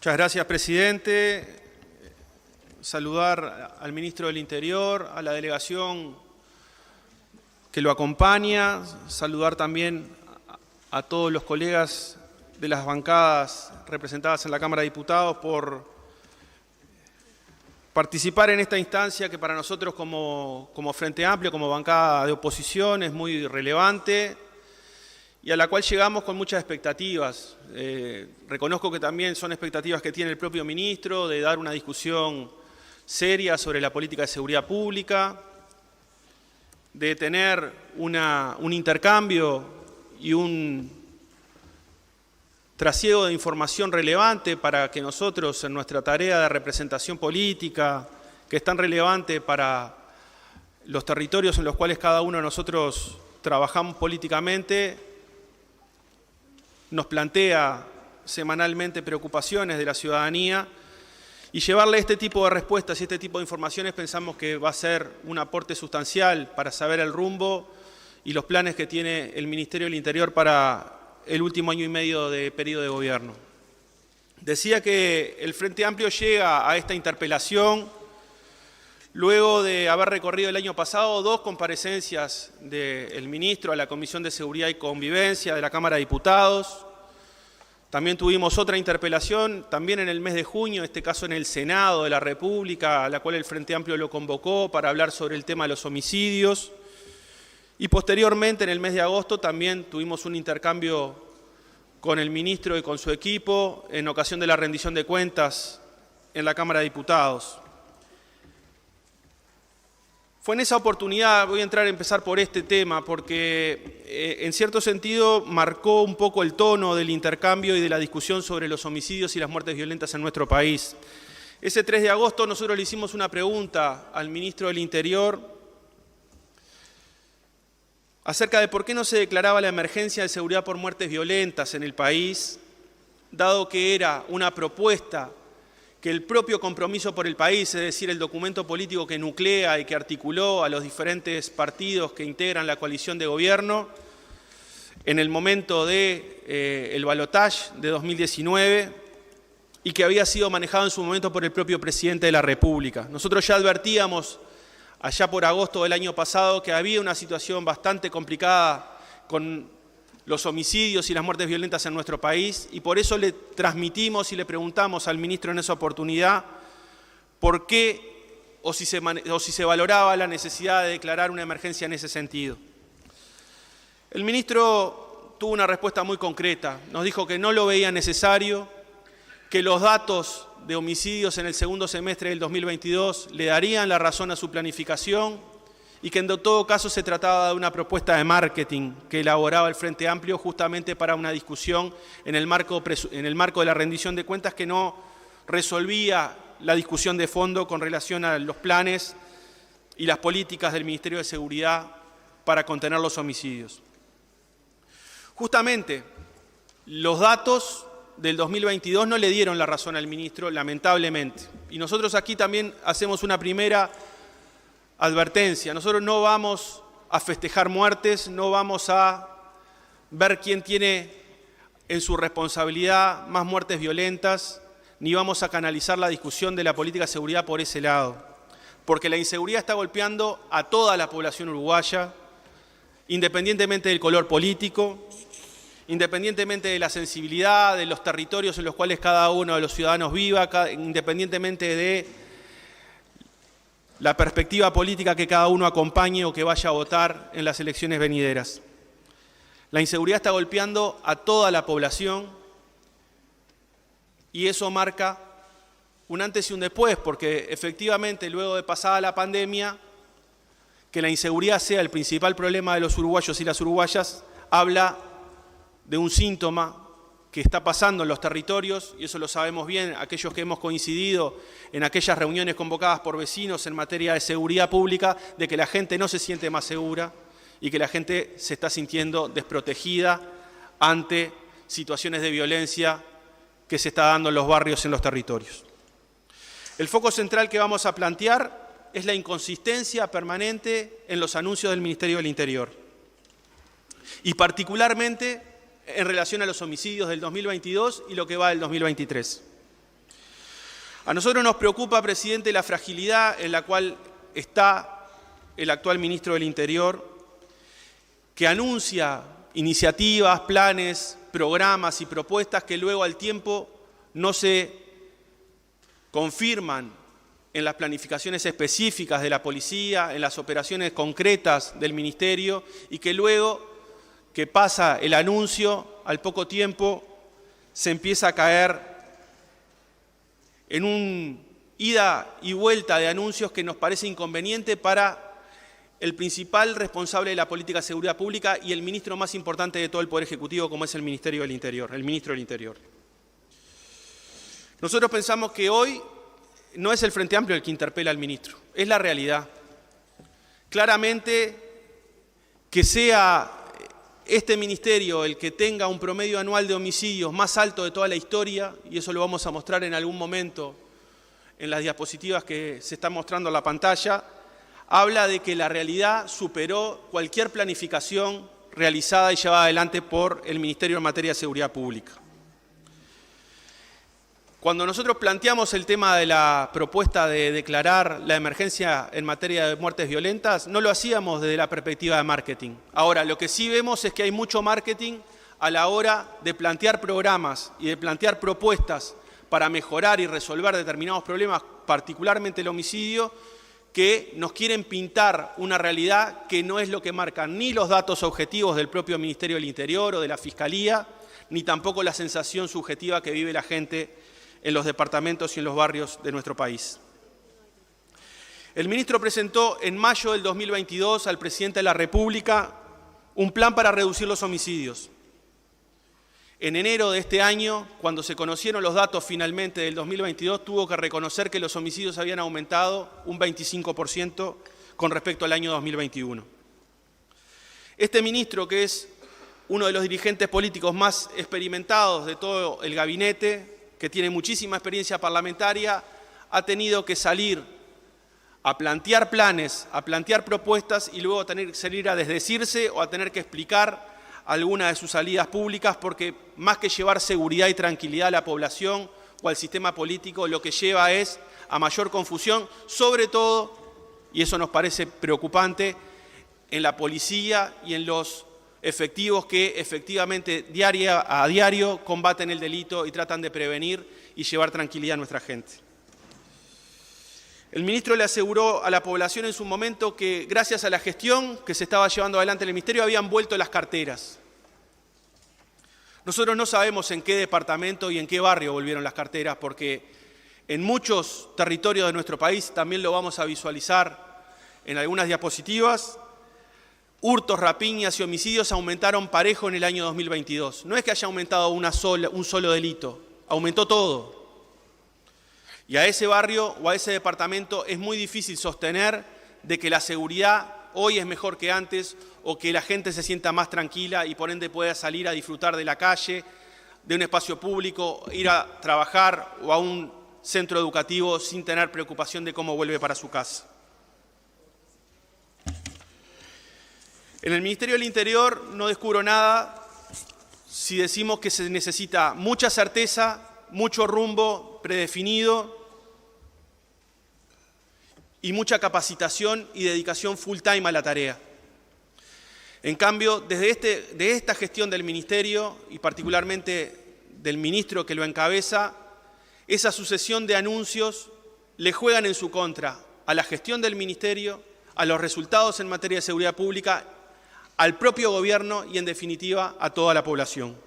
Muchas gracias, presidente. Saludar al ministro del Interior, a la delegación que lo acompaña, saludar también a todos los colegas de las bancadas representadas en la Cámara de Diputados por participar en esta instancia que para nosotros como Frente Amplio, como bancada de oposición, es muy relevante y a la cual llegamos con muchas expectativas. Reconozco que también son expectativas que tiene el propio ministro de dar una discusión seria sobre la política de seguridad pública, de tener un intercambio y un trasiego de información relevante para que nosotros en nuestra tarea de representación política, que es tan relevante para los territorios en los cuales cada uno de nosotros trabajamos políticamente, nos plantea semanalmente preocupaciones de la ciudadanía y llevarle este tipo de respuestas y este tipo de informaciones pensamos que va a ser un aporte sustancial para saber el rumbo y los planes que tiene el Ministerio del Interior para el último año y medio de periodo de gobierno. Decía que el Frente Amplio llega a esta interpelación luego de haber recorrido el año pasado 2 comparecencias del ministro a la Comisión de Seguridad y Convivencia de la Cámara de Diputados. También tuvimos otra interpelación, también en el mes de junio, en este caso en el Senado de la República, a la cual el Frente Amplio lo convocó para hablar sobre el tema de los homicidios. Y posteriormente, en el mes de agosto, también tuvimos un intercambio con el ministro y con su equipo en ocasión de la rendición de cuentas en la Cámara de Diputados. Fue en esa oportunidad, voy a empezar por este tema, porque en cierto sentido marcó un poco el tono del intercambio y de la discusión sobre los homicidios y las muertes violentas en nuestro país. Ese 3 de agosto nosotros le hicimos una pregunta al ministro del Interior acerca de por qué no se declaraba la emergencia de seguridad por muertes violentas en el país, dado que era una propuesta que el propio Compromiso por el País, es decir, el documento político que nuclea y que articuló a los diferentes partidos que integran la coalición de gobierno, en el momento del balotaje de 2019 y que había sido manejado en su momento por el propio presidente de la República. Nosotros ya advertíamos allá por agosto del año pasado que había una situación bastante complicada con los homicidios y las muertes violentas en nuestro país y por eso le transmitimos y le preguntamos al ministro en esa oportunidad por qué o si se valoraba la necesidad de declarar una emergencia en ese sentido. El ministro tuvo una respuesta muy concreta, nos dijo que no lo veía necesario, que los datos de homicidios en el segundo semestre del 2022 le darían la razón a su planificación y que en todo caso se trataba de una propuesta de marketing que elaboraba el Frente Amplio justamente para una discusión en el marco de la rendición de cuentas que no resolvía la discusión de fondo con relación a los planes y las políticas del Ministerio de Seguridad para contener los homicidios. Justamente, los datos del 2022 no le dieron la razón al ministro, lamentablemente. Y nosotros aquí también hacemos una primera advertencia. Nosotros no vamos a festejar muertes, no vamos a ver quién tiene en su responsabilidad más muertes violentas, ni vamos a canalizar la discusión de la política de seguridad por ese lado. Porque la inseguridad está golpeando a toda la población uruguaya, independientemente del color político, independientemente de la sensibilidad, de los territorios en los cuales cada uno de los ciudadanos viva, independientemente de la perspectiva política que cada uno acompañe o que vaya a votar en las elecciones venideras. La inseguridad está golpeando a toda la población y eso marca un antes y un después, porque efectivamente luego de pasada la pandemia, que la inseguridad sea el principal problema de los uruguayos y las uruguayas, habla de un síntoma que está pasando en los territorios, y eso lo sabemos bien aquellos que hemos coincidido en aquellas reuniones convocadas por vecinos en materia de seguridad pública, de que la gente no se siente más segura y que la gente se está sintiendo desprotegida ante situaciones de violencia que se está dando en los barrios, en los territorios. El foco central que vamos a plantear es la inconsistencia permanente en los anuncios del Ministerio del Interior y particularmente en relación a los homicidios del 2022 y lo que va del 2023. A nosotros nos preocupa, presidente, la fragilidad en la cual está el actual ministro del Interior, que anuncia iniciativas, planes, programas y propuestas que luego al tiempo no se confirman en las planificaciones específicas de la policía, en las operaciones concretas del ministerio, y que luego que pasa el anuncio, al poco tiempo se empieza a caer en un ida y vuelta de anuncios que nos parece inconveniente para el principal responsable de la política de seguridad pública y el ministro más importante de todo el Poder Ejecutivo, como es el Ministerio del Interior, el ministro del Interior. Nosotros pensamos que hoy no es el Frente Amplio el que interpela al ministro, es la realidad. Claramente, que sea este ministerio el que tenga un promedio anual de homicidios más alto de toda la historia, y eso lo vamos a mostrar en algún momento en las diapositivas que se están mostrando en la pantalla, habla de que la realidad superó cualquier planificación realizada y llevada adelante por el Ministerio en materia de seguridad pública. Cuando nosotros planteamos el tema de la propuesta de declarar la emergencia en materia de muertes violentas, no lo hacíamos desde la perspectiva de marketing. Ahora, lo que sí vemos es que hay mucho marketing a la hora de plantear programas y de plantear propuestas para mejorar y resolver determinados problemas, particularmente el homicidio, que nos quieren pintar una realidad que no es lo que marcan ni los datos objetivos del propio Ministerio del Interior o de la Fiscalía, ni tampoco la sensación subjetiva que vive la gente en los departamentos y en los barrios de nuestro país. El ministro presentó en mayo del 2022 al presidente de la República un plan para reducir los homicidios. En enero de este año, cuando se conocieron los datos finalmente del 2022, tuvo que reconocer que los homicidios habían aumentado un 25% con respecto al año 2021. Este ministro, que es uno de los dirigentes políticos más experimentados de todo el gabinete, que tiene muchísima experiencia parlamentaria, ha tenido que salir a plantear planes, a plantear propuestas y luego tener que salir a desdecirse o a tener que explicar algunas de sus salidas públicas, porque más que llevar seguridad y tranquilidad a la población o al sistema político, lo que lleva es a mayor confusión, sobre todo, y eso nos parece preocupante, en la policía y en los efectivos que efectivamente a diario combaten el delito y tratan de prevenir y llevar tranquilidad a nuestra gente. El ministro le aseguró a la población en su momento que gracias a la gestión que se estaba llevando adelante en el ministerio habían vuelto las carteras. Nosotros no sabemos en qué departamento y en qué barrio volvieron las carteras, porque en muchos territorios de nuestro país, también lo vamos a visualizar en algunas diapositivas, hurtos, rapiñas y homicidios aumentaron parejo en el año 2022. No es que haya aumentado un solo delito, aumentó todo. Y a ese barrio o a ese departamento es muy difícil sostener de que la seguridad hoy es mejor que antes o que la gente se sienta más tranquila y por ende pueda salir a disfrutar de la calle, de un espacio público, ir a trabajar o a un centro educativo sin tener preocupación de cómo vuelve para su casa. En el Ministerio del Interior no descubro nada si decimos que se necesita mucha certeza, mucho rumbo predefinido y mucha capacitación y dedicación full time a la tarea. En cambio, desde esta gestión del Ministerio y particularmente del ministro que lo encabeza, esa sucesión de anuncios le juegan en su contra a la gestión del Ministerio, a los resultados en materia de seguridad pública, al propio gobierno y, en definitiva, a toda la población.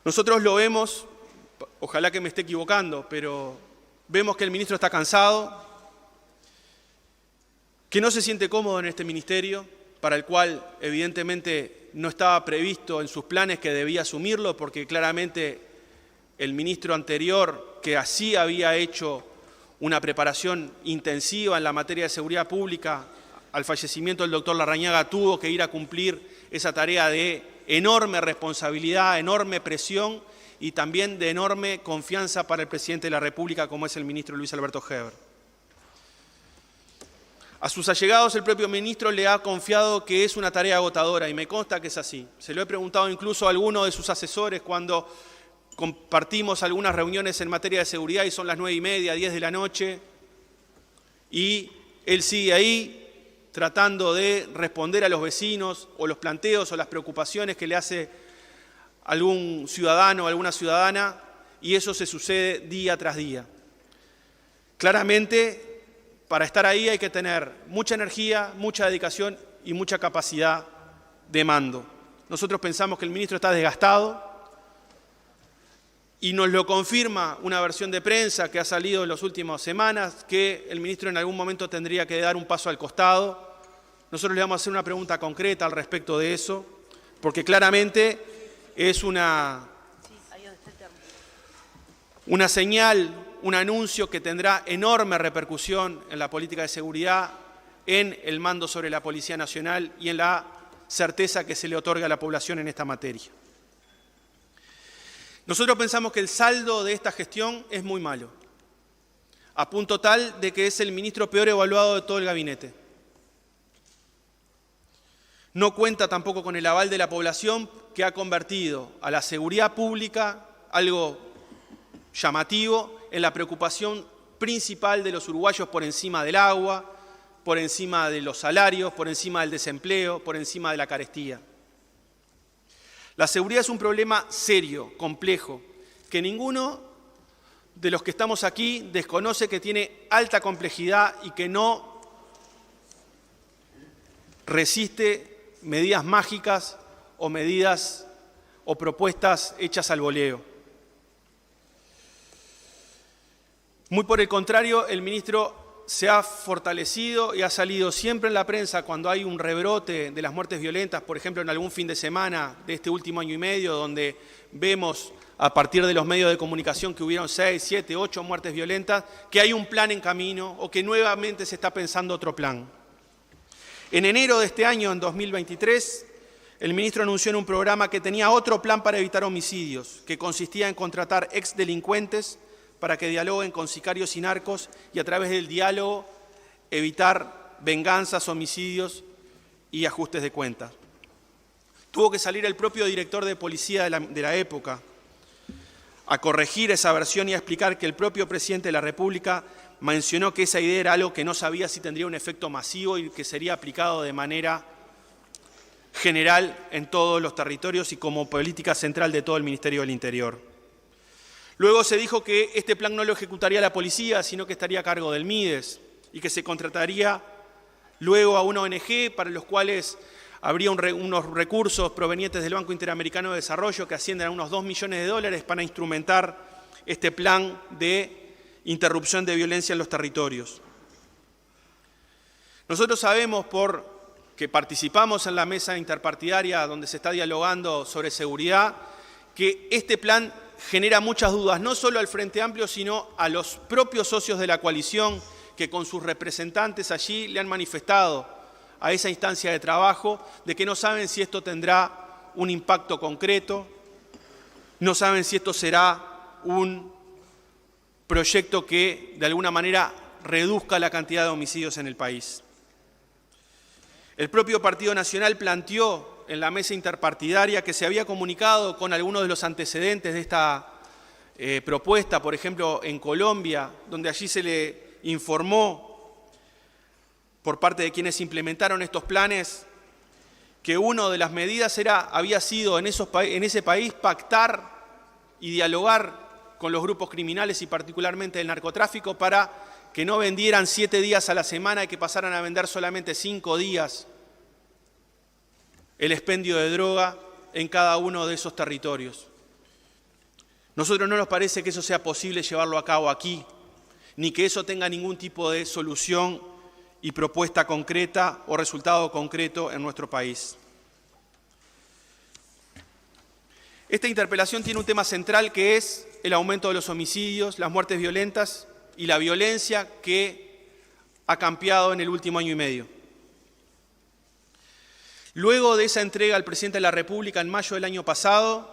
Nosotros lo vemos, ojalá que me esté equivocando, pero vemos que el ministro está cansado, que no se siente cómodo en este ministerio, para el cual evidentemente no estaba previsto en sus planes que debía asumirlo, porque claramente el ministro anterior, que así había hecho una preparación intensiva en la materia de seguridad pública, al fallecimiento del doctor Larrañaga tuvo que ir a cumplir esa tarea de enorme responsabilidad, enorme presión y también de enorme confianza para el presidente de la República, como es el ministro Luis Alberto Heber. A sus allegados el propio ministro le ha confiado que es una tarea agotadora y me consta que es así. Se lo he preguntado incluso a alguno de sus asesores cuando compartimos algunas reuniones en materia de seguridad y son las 9:30, 10 de la noche, y él sigue ahí tratando de responder a los vecinos o los planteos o las preocupaciones que le hace algún ciudadano o alguna ciudadana, y eso se sucede día tras día. Claramente, para estar ahí hay que tener mucha energía, mucha dedicación y mucha capacidad de mando. Nosotros pensamos que el ministro está desgastado y nos lo confirma una versión de prensa que ha salido en las últimas semanas, que el ministro en algún momento tendría que dar un paso al costado. Nosotros le vamos a hacer una pregunta concreta al respecto de eso, porque claramente es una señal, un anuncio que tendrá enorme repercusión en la política de seguridad, en el mando sobre la Policía Nacional y en la certeza que se le otorga a la población en esta materia. Nosotros pensamos que el saldo de esta gestión es muy malo, a punto tal de que es el ministro peor evaluado de todo el gabinete. No cuenta tampoco con el aval de la población, que ha convertido a la seguridad pública, algo llamativo, en la preocupación principal de los uruguayos por encima del agua, por encima de los salarios, por encima del desempleo, por encima de la carestía. La seguridad es un problema serio, complejo, que ninguno de los que estamos aquí desconoce que tiene alta complejidad y que no resiste medidas mágicas o medidas o propuestas hechas al voleo. Muy por el contrario, el ministro se ha fortalecido y ha salido siempre en la prensa cuando hay un rebrote de las muertes violentas, por ejemplo, en algún fin de semana de este último año y medio, donde vemos a partir de los medios de comunicación que hubieron 6, 7, 8 muertes violentas, que hay un plan en camino o que nuevamente se está pensando otro plan. En enero de este año, en 2023, el ministro anunció en un programa que tenía otro plan para evitar homicidios, que consistía en contratar exdelincuentes para que dialoguen con sicarios y narcos y a través del diálogo evitar venganzas, homicidios y ajustes de cuentas. Tuvo que salir el propio director de policía de la época a corregir esa versión y a explicar que el propio presidente de la República mencionó que esa idea era algo que no sabía si tendría un efecto masivo y que sería aplicado de manera general en todos los territorios y como política central de todo el Ministerio del Interior. Luego se dijo que este plan no lo ejecutaría la policía, sino que estaría a cargo del MIDES y que se contrataría luego a una ONG para los cuales habría unos recursos provenientes del Banco Interamericano de Desarrollo que ascienden a unos 2 millones de dólares para instrumentar este plan de interrupción de violencia en los territorios. Nosotros sabemos, porque participamos en la mesa interpartidaria donde se está dialogando sobre seguridad, que este plan genera muchas dudas, no solo al Frente Amplio, sino a los propios socios de la coalición que con sus representantes allí le han manifestado a esa instancia de trabajo de que no saben si esto tendrá un impacto concreto, no saben si esto será un proyecto que de alguna manera reduzca la cantidad de homicidios en el país. El propio Partido Nacional planteó en la mesa interpartidaria que se había comunicado con algunos de los antecedentes de esta propuesta, por ejemplo, en Colombia, donde allí se le informó por parte de quienes implementaron estos planes que una de las medidas había sido en ese país pactar y dialogar con los grupos criminales y particularmente el narcotráfico para que no vendieran 7 días a la semana y que pasaran a vender solamente 5 días el expendio de droga en cada uno de esos territorios. Nosotros no nos parece que eso sea posible llevarlo a cabo aquí, ni que eso tenga ningún tipo de solución y propuesta concreta o resultado concreto en nuestro país. Esta interpelación tiene un tema central que es el aumento de los homicidios, las muertes violentas y la violencia que ha campeado en el último año y medio. Luego de esa entrega al presidente de la República en mayo del año pasado,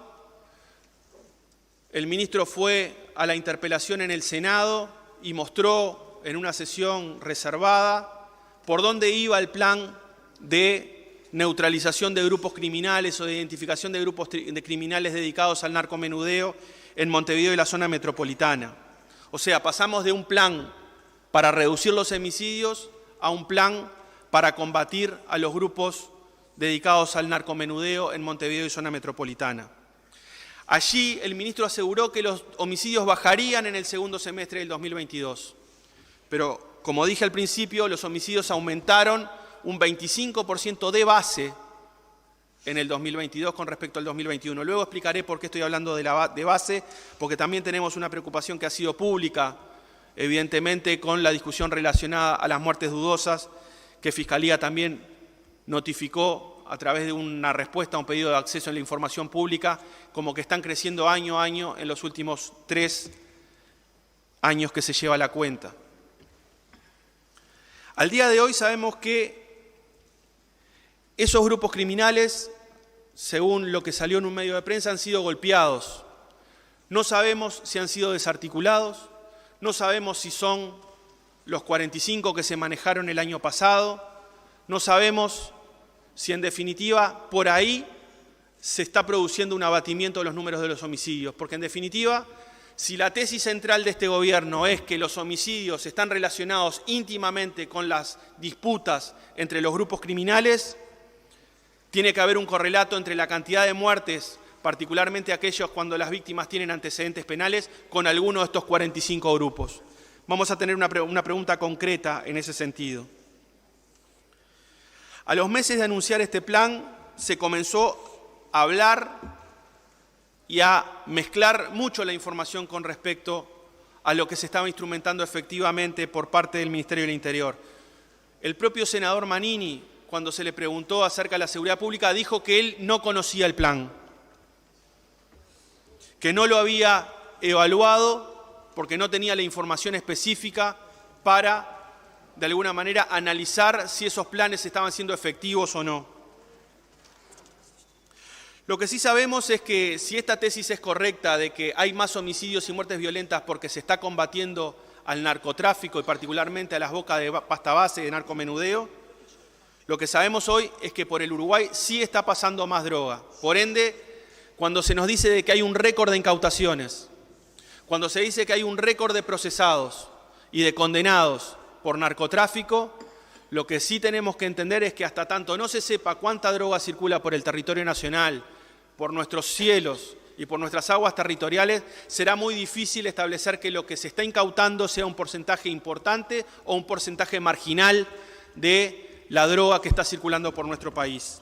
el ministro fue a la interpelación en el Senado y mostró en una sesión reservada por dónde iba el plan de neutralización de grupos criminales o de identificación de grupos de criminales dedicados al narcomenudeo en Montevideo y la zona metropolitana. O sea, pasamos de un plan para reducir los homicidios a un plan para combatir a los grupos dedicados al narcomenudeo en Montevideo y zona metropolitana. Allí el ministro aseguró que los homicidios bajarían en el segundo semestre del 2022. Pero, como dije al principio, los homicidios aumentaron un 25% de base en el 2022 con respecto al 2021. Luego explicaré por qué estoy hablando de base, porque también tenemos una preocupación que ha sido pública, evidentemente, con la discusión relacionada a las muertes dudosas, que Fiscalía también notificó a través de una respuesta a un pedido de acceso a la información pública, como que están creciendo año a año en los últimos 3 años que se lleva la cuenta. Al día de hoy sabemos que esos grupos criminales, según lo que salió en un medio de prensa, han sido golpeados. No sabemos si han sido desarticulados, no sabemos si son los 45 que se manejaron el año pasado, no sabemos si en definitiva por ahí se está produciendo un abatimiento de los números de los homicidios, porque en definitiva, si la tesis central de este gobierno es que los homicidios están relacionados íntimamente con las disputas entre los grupos criminales, tiene que haber un correlato entre la cantidad de muertes, particularmente aquellos cuando las víctimas tienen antecedentes penales, con alguno de estos 45 grupos. Vamos a tener una pregunta concreta en ese sentido. A los meses de anunciar este plan, se comenzó a hablar y a mezclar mucho la información con respecto a lo que se estaba instrumentando efectivamente por parte del Ministerio del Interior. El propio senador Manini, cuando se le preguntó acerca de la seguridad pública, dijo que él no conocía el plan, que no lo había evaluado porque no tenía la información específica para, de alguna manera, analizar si esos planes estaban siendo efectivos o no. Lo que sí sabemos es que si esta tesis es correcta de que hay más homicidios y muertes violentas porque se está combatiendo al narcotráfico y particularmente a las bocas de pasta base de narcomenudeo, lo que sabemos hoy es que por el Uruguay sí está pasando más droga. Por ende, cuando se nos dice de que hay un récord de incautaciones, cuando se dice que hay un récord de procesados y de condenados por narcotráfico, lo que sí tenemos que entender es que hasta tanto no se sepa cuánta droga circula por el territorio nacional, por nuestros cielos y por nuestras aguas territoriales, será muy difícil establecer que lo que se está incautando sea un porcentaje importante o un porcentaje marginal de la droga que está circulando por nuestro país.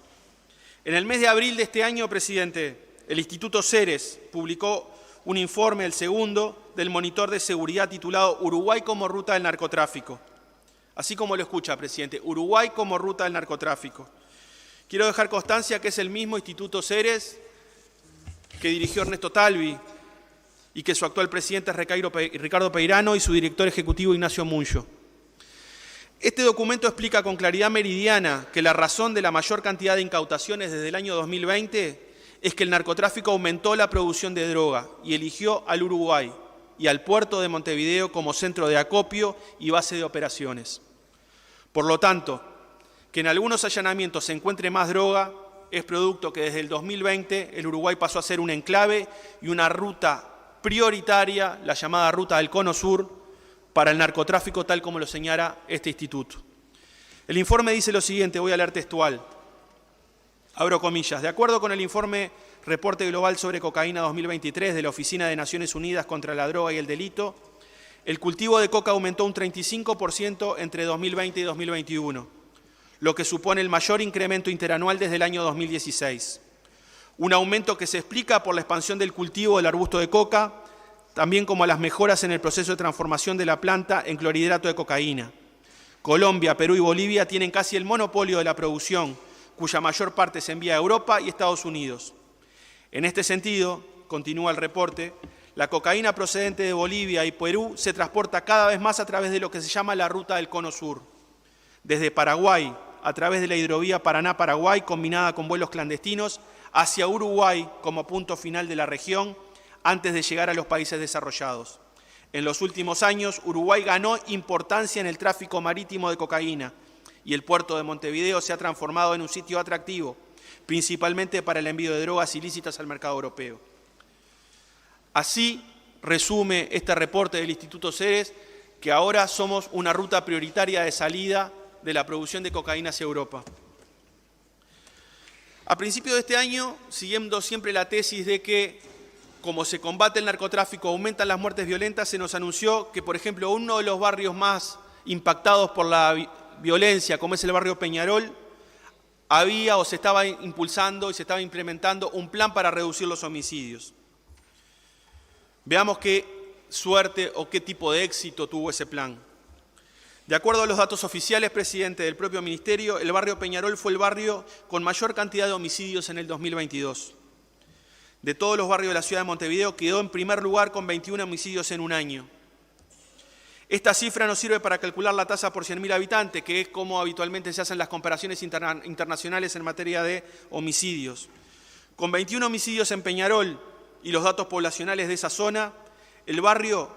En el mes de abril de este año, presidente, el Instituto Ceres publicó un informe, el segundo, del monitor de seguridad titulado Uruguay como ruta del narcotráfico. Así como lo escucha, presidente, Uruguay como ruta del narcotráfico. Quiero dejar constancia que es el mismo Instituto Ceres que dirigió Ernesto Talvi y que su actual presidente es Ricardo Peirano y su director ejecutivo Ignacio Muncho. Este documento explica con claridad meridiana que la razón de la mayor cantidad de incautaciones desde el año 2020 es que el narcotráfico aumentó la producción de droga y eligió al Uruguay y al puerto de Montevideo como centro de acopio y base de operaciones. Por lo tanto, que en algunos allanamientos se encuentre más droga es producto que desde el 2020 el Uruguay pasó a ser un enclave y una ruta prioritaria, la llamada ruta del Cono Sur, para el narcotráfico tal como lo señala este instituto. El informe dice lo siguiente, voy a leer textual. Abro comillas. De acuerdo con el informe Reporte Global sobre Cocaína 2023 de la Oficina de Naciones Unidas contra la Droga y el Delito, el cultivo de coca aumentó un 35% entre 2020 y 2021, lo que supone el mayor incremento interanual desde el año 2016. Un aumento que se explica por la expansión del cultivo del arbusto de coca, también como las mejoras en el proceso de transformación de la planta en clorhidrato de cocaína. Colombia, Perú y Bolivia tienen casi el monopolio de la producción, cuya mayor parte se envía a Europa y Estados Unidos. En este sentido, continúa el reporte, la cocaína procedente de Bolivia y Perú se transporta cada vez más a través de lo que se llama la ruta del Cono Sur. Desde Paraguay, a través de la hidrovía Paraná-Paraguay, combinada con vuelos clandestinos, hacia Uruguay como punto final de la región, antes de llegar a los países desarrollados. En los últimos años, Uruguay ganó importancia en el tráfico marítimo de cocaína y el puerto de Montevideo se ha transformado en un sitio atractivo, principalmente para el envío de drogas ilícitas al mercado europeo. Así resume este reporte del Instituto Ceres, que ahora somos una ruta prioritaria de salida de la producción de cocaína hacia Europa. A principios de este año, siguiendo siempre la tesis de que, como se combate el narcotráfico, aumentan las muertes violentas, se nos anunció que, por ejemplo, uno de los barrios más impactados por la violencia, como es el barrio Peñarol, había o se estaba impulsando y se estaba implementando un plan para reducir los homicidios. Veamos qué suerte o qué tipo de éxito tuvo ese plan. De acuerdo a los datos oficiales, presidente, del propio Ministerio, el barrio Peñarol fue el barrio con mayor cantidad de homicidios en el 2022. De todos los barrios de la ciudad de Montevideo, quedó en primer lugar con 21 homicidios en un año. Esta cifra nos sirve para calcular la tasa por 100.000 habitantes, que es como habitualmente se hacen las comparaciones internacionales en materia de homicidios. Con 21 homicidios en Peñarol y los datos poblacionales de esa zona,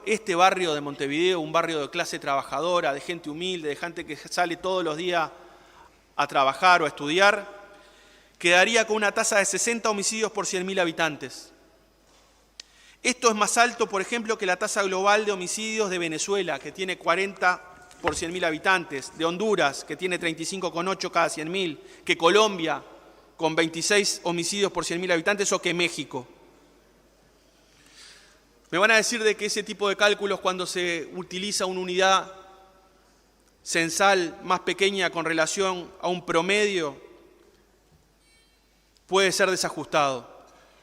este barrio de Montevideo, un barrio de clase trabajadora, de gente humilde, de gente que sale todos los días a trabajar o a estudiar, quedaría con una tasa de 60 homicidios por 100.000 habitantes. Esto es más alto, por ejemplo, que la tasa global de homicidios de Venezuela, que tiene 40 por 100.000 habitantes, de Honduras, que tiene 35,8 cada 100.000, que Colombia, con 26 homicidios por 100.000 habitantes, o que México. Me van a decir de que ese tipo de cálculos, cuando se utiliza una unidad censal más pequeña con relación a un promedio, puede ser desajustado.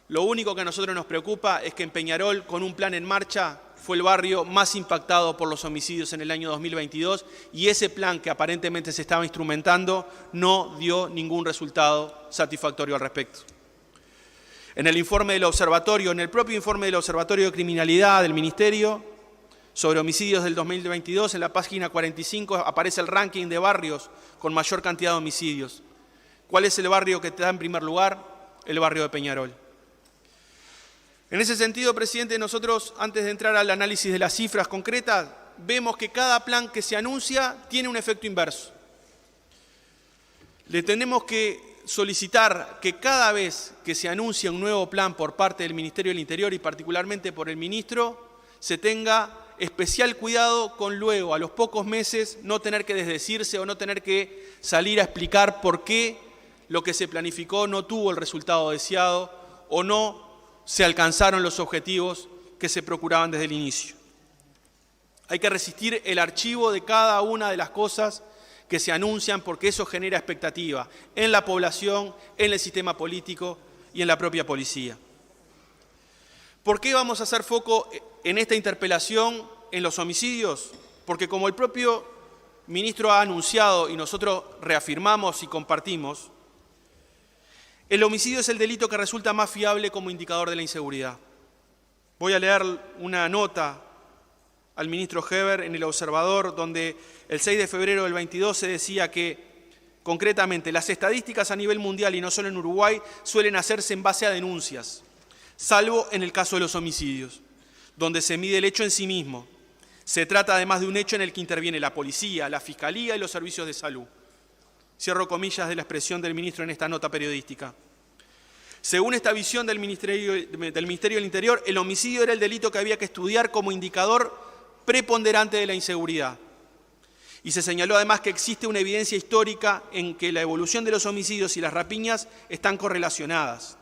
Lo único que a nosotros nos preocupa es que en Peñarol, con un plan en marcha, fue el barrio más impactado por los homicidios en el año 2022 y ese plan que aparentemente se estaba instrumentando no dio ningún resultado satisfactorio al respecto. En el informe del observatorio, en el propio informe del Observatorio de Criminalidad del Ministerio sobre homicidios del 2022, en la página 45 aparece el ranking de barrios con mayor cantidad de homicidios. ¿Cuál es el barrio que está en primer lugar? El barrio de Peñarol. En ese sentido, presidente, nosotros, antes de entrar al análisis de las cifras concretas, vemos que cada plan que se anuncia tiene un efecto inverso. Le tenemos que solicitar que cada vez que se anuncia un nuevo plan por parte del Ministerio del Interior y particularmente por el ministro, se tenga especial cuidado con luego, a los pocos meses, no tener que desdecirse o no tener que salir a explicar por qué lo que se planificó no tuvo el resultado deseado o no se alcanzaron los objetivos que se procuraban desde el inicio. Hay que resistir el archivo de cada una de las cosas que se anuncian porque eso genera expectativa en la población, en el sistema político y en la propia policía. ¿Por qué vamos a hacer foco en esta interpelación en los homicidios? Porque como el propio ministro ha anunciado y nosotros reafirmamos y compartimos, el homicidio es el delito que resulta más fiable como indicador de la inseguridad. Voy a leer una nota al ministro Heber en El Observador, donde el 6 de febrero del 22 se decía que, concretamente, las estadísticas a nivel mundial y no solo en Uruguay suelen hacerse en base a denuncias, salvo en el caso de los homicidios, donde se mide el hecho en sí mismo. Se trata además de un hecho en el que interviene la policía, la fiscalía y los servicios de salud. Cierro comillas de la expresión del ministro en esta nota periodística. Según esta visión del Ministerio del Interior, el homicidio era el delito que había que estudiar como indicador preponderante de la inseguridad. Y se señaló además que existe una evidencia histórica en que la evolución de los homicidios y las rapiñas están correlacionadas.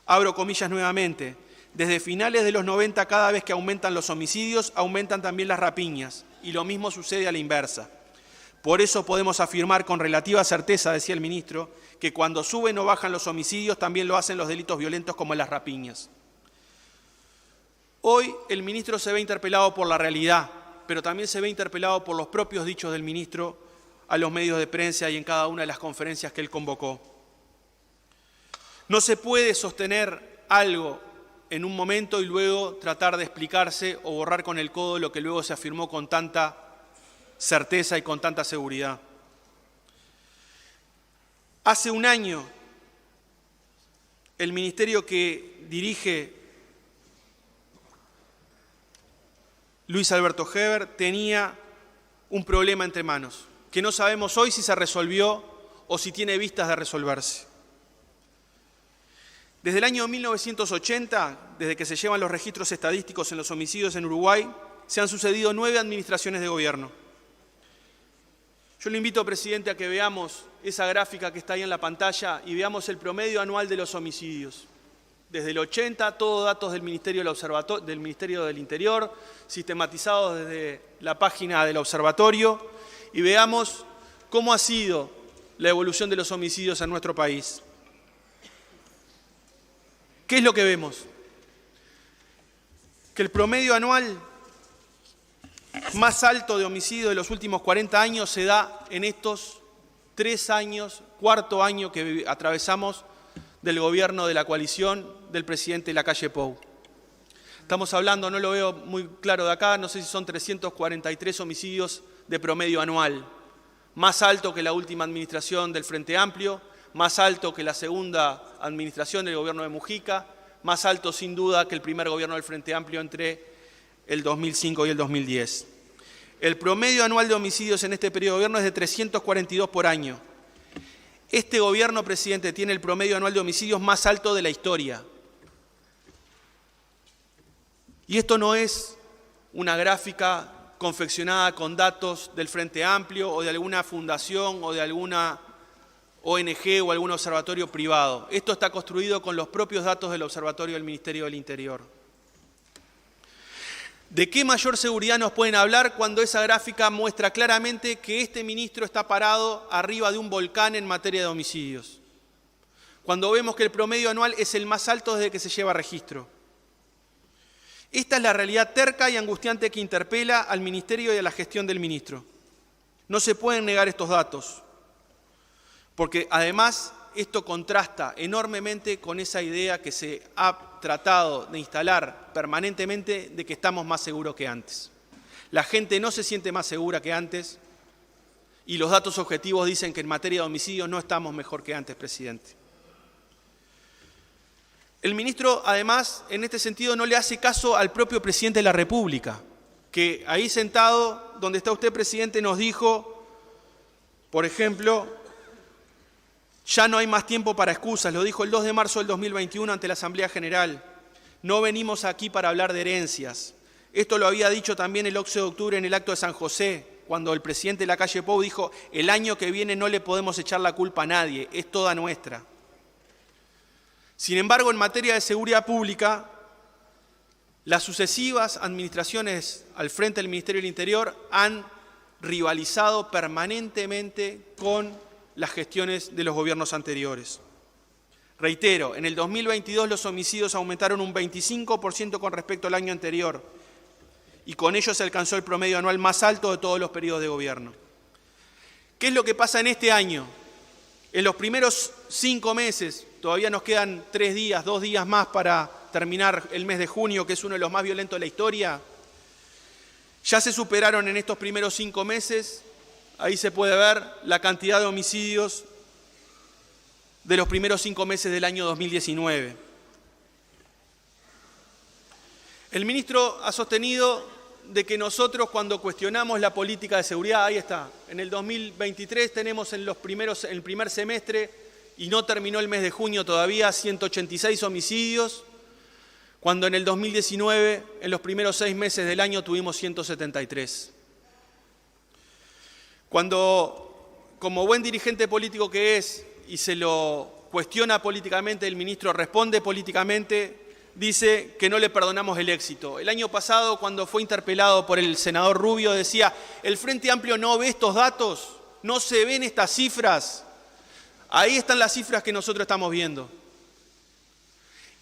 Abro comillas nuevamente. Desde finales de los 90, cada vez que aumentan los homicidios, aumentan también las rapiñas. Y lo mismo sucede a la inversa. Por eso podemos afirmar con relativa certeza, decía el ministro, que cuando suben o bajan los homicidios, también lo hacen los delitos violentos como las rapiñas. Hoy el ministro se ve interpelado por la realidad, pero también se ve interpelado por los propios dichos del ministro a los medios de prensa y en cada una de las conferencias que él convocó. No se puede sostener algo en un momento y luego tratar de explicarse o borrar con el codo lo que luego se afirmó con tanta certeza y con tanta seguridad. Hace un año, el ministerio que dirige Luis Alberto Heber tenía un problema entre manos, que no sabemos hoy si se resolvió o si tiene vistas de resolverse. Desde el año 1980, desde que se llevan los registros estadísticos en los homicidios en Uruguay, se han sucedido 9 administraciones de gobierno. Yo le invito, presidente, a que veamos esa gráfica que está ahí en la pantalla y veamos el promedio anual de los homicidios. Desde el 80, todos datos del Ministerio del Interior, sistematizados desde la página del observatorio, y veamos cómo ha sido la evolución de los homicidios en nuestro país. ¿Qué es lo que vemos? Que el promedio anual más alto de homicidio de los últimos 40 años se da en estos 3 años, cuarto año que atravesamos del gobierno de la coalición del presidente Lacalle Pou. Estamos hablando, no lo veo muy claro de acá, no sé si son 343 homicidios de promedio anual, más alto que la última administración del Frente Amplio, más alto que la segunda administración del gobierno de Mujica, más alto sin duda que el primer gobierno del Frente Amplio entre el 2005 y el 2010. El promedio anual de homicidios en este periodo de gobierno es de 342 por año. Este gobierno, presidente, tiene el promedio anual de homicidios más alto de la historia. Y esto no es una gráfica confeccionada con datos del Frente Amplio o de alguna fundación o de alguna ONG o algún observatorio privado. Esto está construido con los propios datos del Observatorio del Ministerio del Interior. ¿De qué mayor seguridad nos pueden hablar cuando esa gráfica muestra claramente que este ministro está parado arriba de un volcán en materia de homicidios? Cuando vemos que el promedio anual es el más alto desde que se lleva registro. Esta es la realidad terca y angustiante que interpela al ministerio y a la gestión del ministro. No se pueden negar estos datos, porque además esto contrasta enormemente con esa idea que se ha tratado de instalar permanentemente de que estamos más seguros que antes. La gente no se siente más segura que antes y los datos objetivos dicen que en materia de homicidios no estamos mejor que antes, presidente. El ministro, además, en este sentido no le hace caso al propio presidente de la República, que ahí sentado, donde está usted, presidente, nos dijo, por ejemplo, ya no hay más tiempo para excusas, lo dijo el 2 de marzo del 2021 ante la Asamblea General. No venimos aquí para hablar de herencias. Esto lo había dicho también el 11 de octubre en el acto de San José, cuando el presidente Lacalle Pou dijo, el año que viene no le podemos echar la culpa a nadie, es toda nuestra. Sin embargo, en materia de seguridad pública, las sucesivas administraciones al frente del Ministerio del Interior han rivalizado permanentemente con las gestiones de los gobiernos anteriores. Reitero, en el 2022 los homicidios aumentaron un 25% con respecto al año anterior y con ello se alcanzó el promedio anual más alto de todos los periodos de gobierno. ¿Qué es lo que pasa en este año? En los primeros 5 meses, todavía nos quedan 3 días, 2 días más para terminar el mes de junio, que es uno de los más violentos de la historia, ya se superaron en estos primeros 5 meses, ahí se puede ver la cantidad de homicidios de los primeros 5 meses del año 2019. El ministro ha sostenido de que nosotros cuando cuestionamos la política de seguridad, ahí está, en el 2023 tenemos en el primer semestre, y no terminó el mes de junio todavía, 186 homicidios, cuando en el 2019, en los primeros 6 meses del año, tuvimos 173. Cuando, como buen dirigente político que es, y se lo cuestiona políticamente, el ministro responde políticamente, dice que no le perdonamos el éxito. El año pasado, cuando fue interpelado por el senador Rubio, decía, ¿el Frente Amplio no ve estos datos? ¿No se ven estas cifras? Ahí están las cifras que nosotros estamos viendo.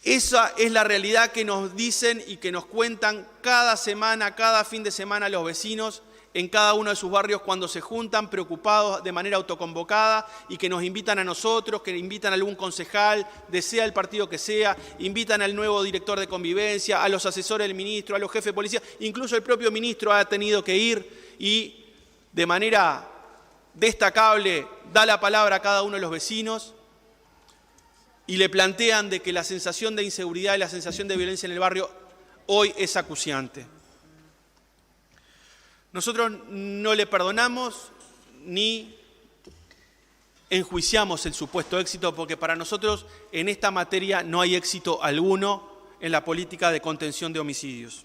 Esa es la realidad que nos dicen y que nos cuentan cada semana, cada fin de semana los vecinos en cada uno de sus barrios cuando se juntan preocupados de manera autoconvocada y que nos invitan a nosotros, que invitan a algún concejal, sea el partido que sea, invitan al nuevo director de convivencia, a los asesores del ministro, a los jefes de policía, incluso el propio ministro ha tenido que ir y de manera destacable da la palabra a cada uno de los vecinos y le plantean de que la sensación de inseguridad y la sensación de violencia en el barrio hoy es acuciante. Nosotros no le perdonamos ni enjuiciamos el supuesto éxito, porque para nosotros en esta materia no hay éxito alguno en la política de contención de homicidios.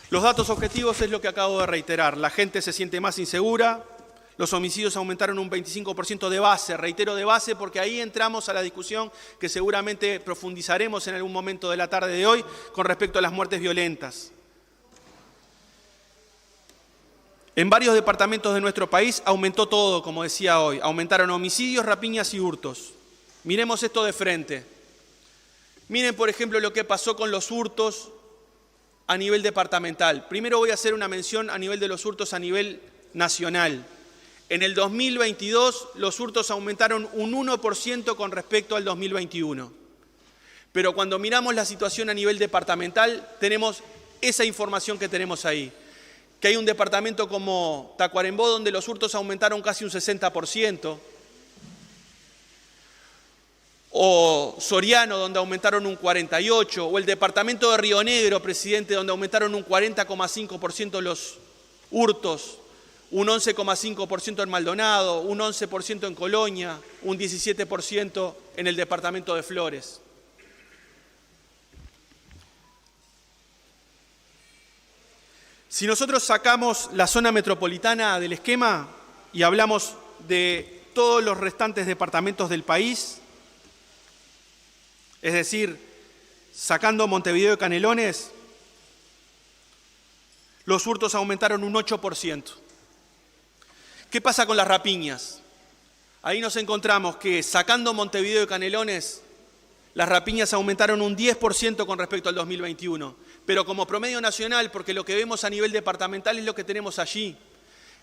Los datos objetivos es lo que acabo de reiterar. La gente se siente más insegura, los homicidios aumentaron un 25% de base, reitero de base porque ahí entramos a la discusión que seguramente profundizaremos en algún momento de la tarde de hoy con respecto a las muertes violentas. En varios departamentos de nuestro país aumentó todo, como decía hoy. Aumentaron homicidios, rapiñas y hurtos. Miremos esto de frente. Miren, por ejemplo, lo que pasó con los hurtos a nivel departamental. Primero voy a hacer una mención a nivel de los hurtos a nivel nacional. En el 2022 los hurtos aumentaron un 1% con respecto al 2021. Pero cuando miramos la situación a nivel departamental, tenemos esa información que tenemos ahí. Que hay un departamento como Tacuarembó donde los hurtos aumentaron casi un 60%. O Soriano, donde aumentaron un 48%, o el departamento de Río Negro, presidente, donde aumentaron un 40,5% los hurtos, un 11,5% en Maldonado, un 11% en Colonia, un 17% en el departamento de Flores. Si nosotros sacamos la zona metropolitana del esquema y hablamos de todos los restantes departamentos del país, es decir, sacando Montevideo y Canelones, los hurtos aumentaron un 8%. ¿Qué pasa con las rapiñas? Ahí nos encontramos que sacando Montevideo y Canelones, las rapiñas aumentaron un 10% con respecto al 2021. Pero como promedio nacional, porque lo que vemos a nivel departamental es lo que tenemos allí,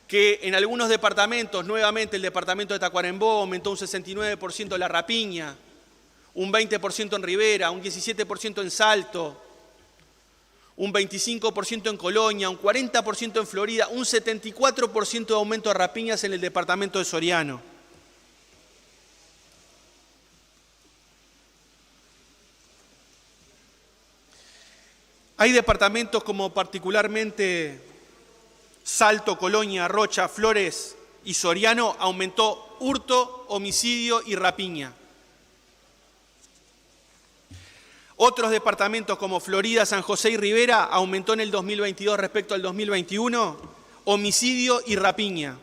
que en algunos departamentos, nuevamente el departamento de Tacuarembó aumentó un 69% la rapiña, un 20% en Rivera, un 17% en Salto, un 25% en Colonia, un 40% en Florida, un 74% de aumento de rapiñas en el departamento de Soriano. Hay departamentos como particularmente Salto, Colonia, Rocha, Flores y Soriano, aumentó hurto, homicidio y rapiña. Otros departamentos como Florida, San José y Rivera aumentó en el 2022 respecto al 2021 homicidio y rapiña.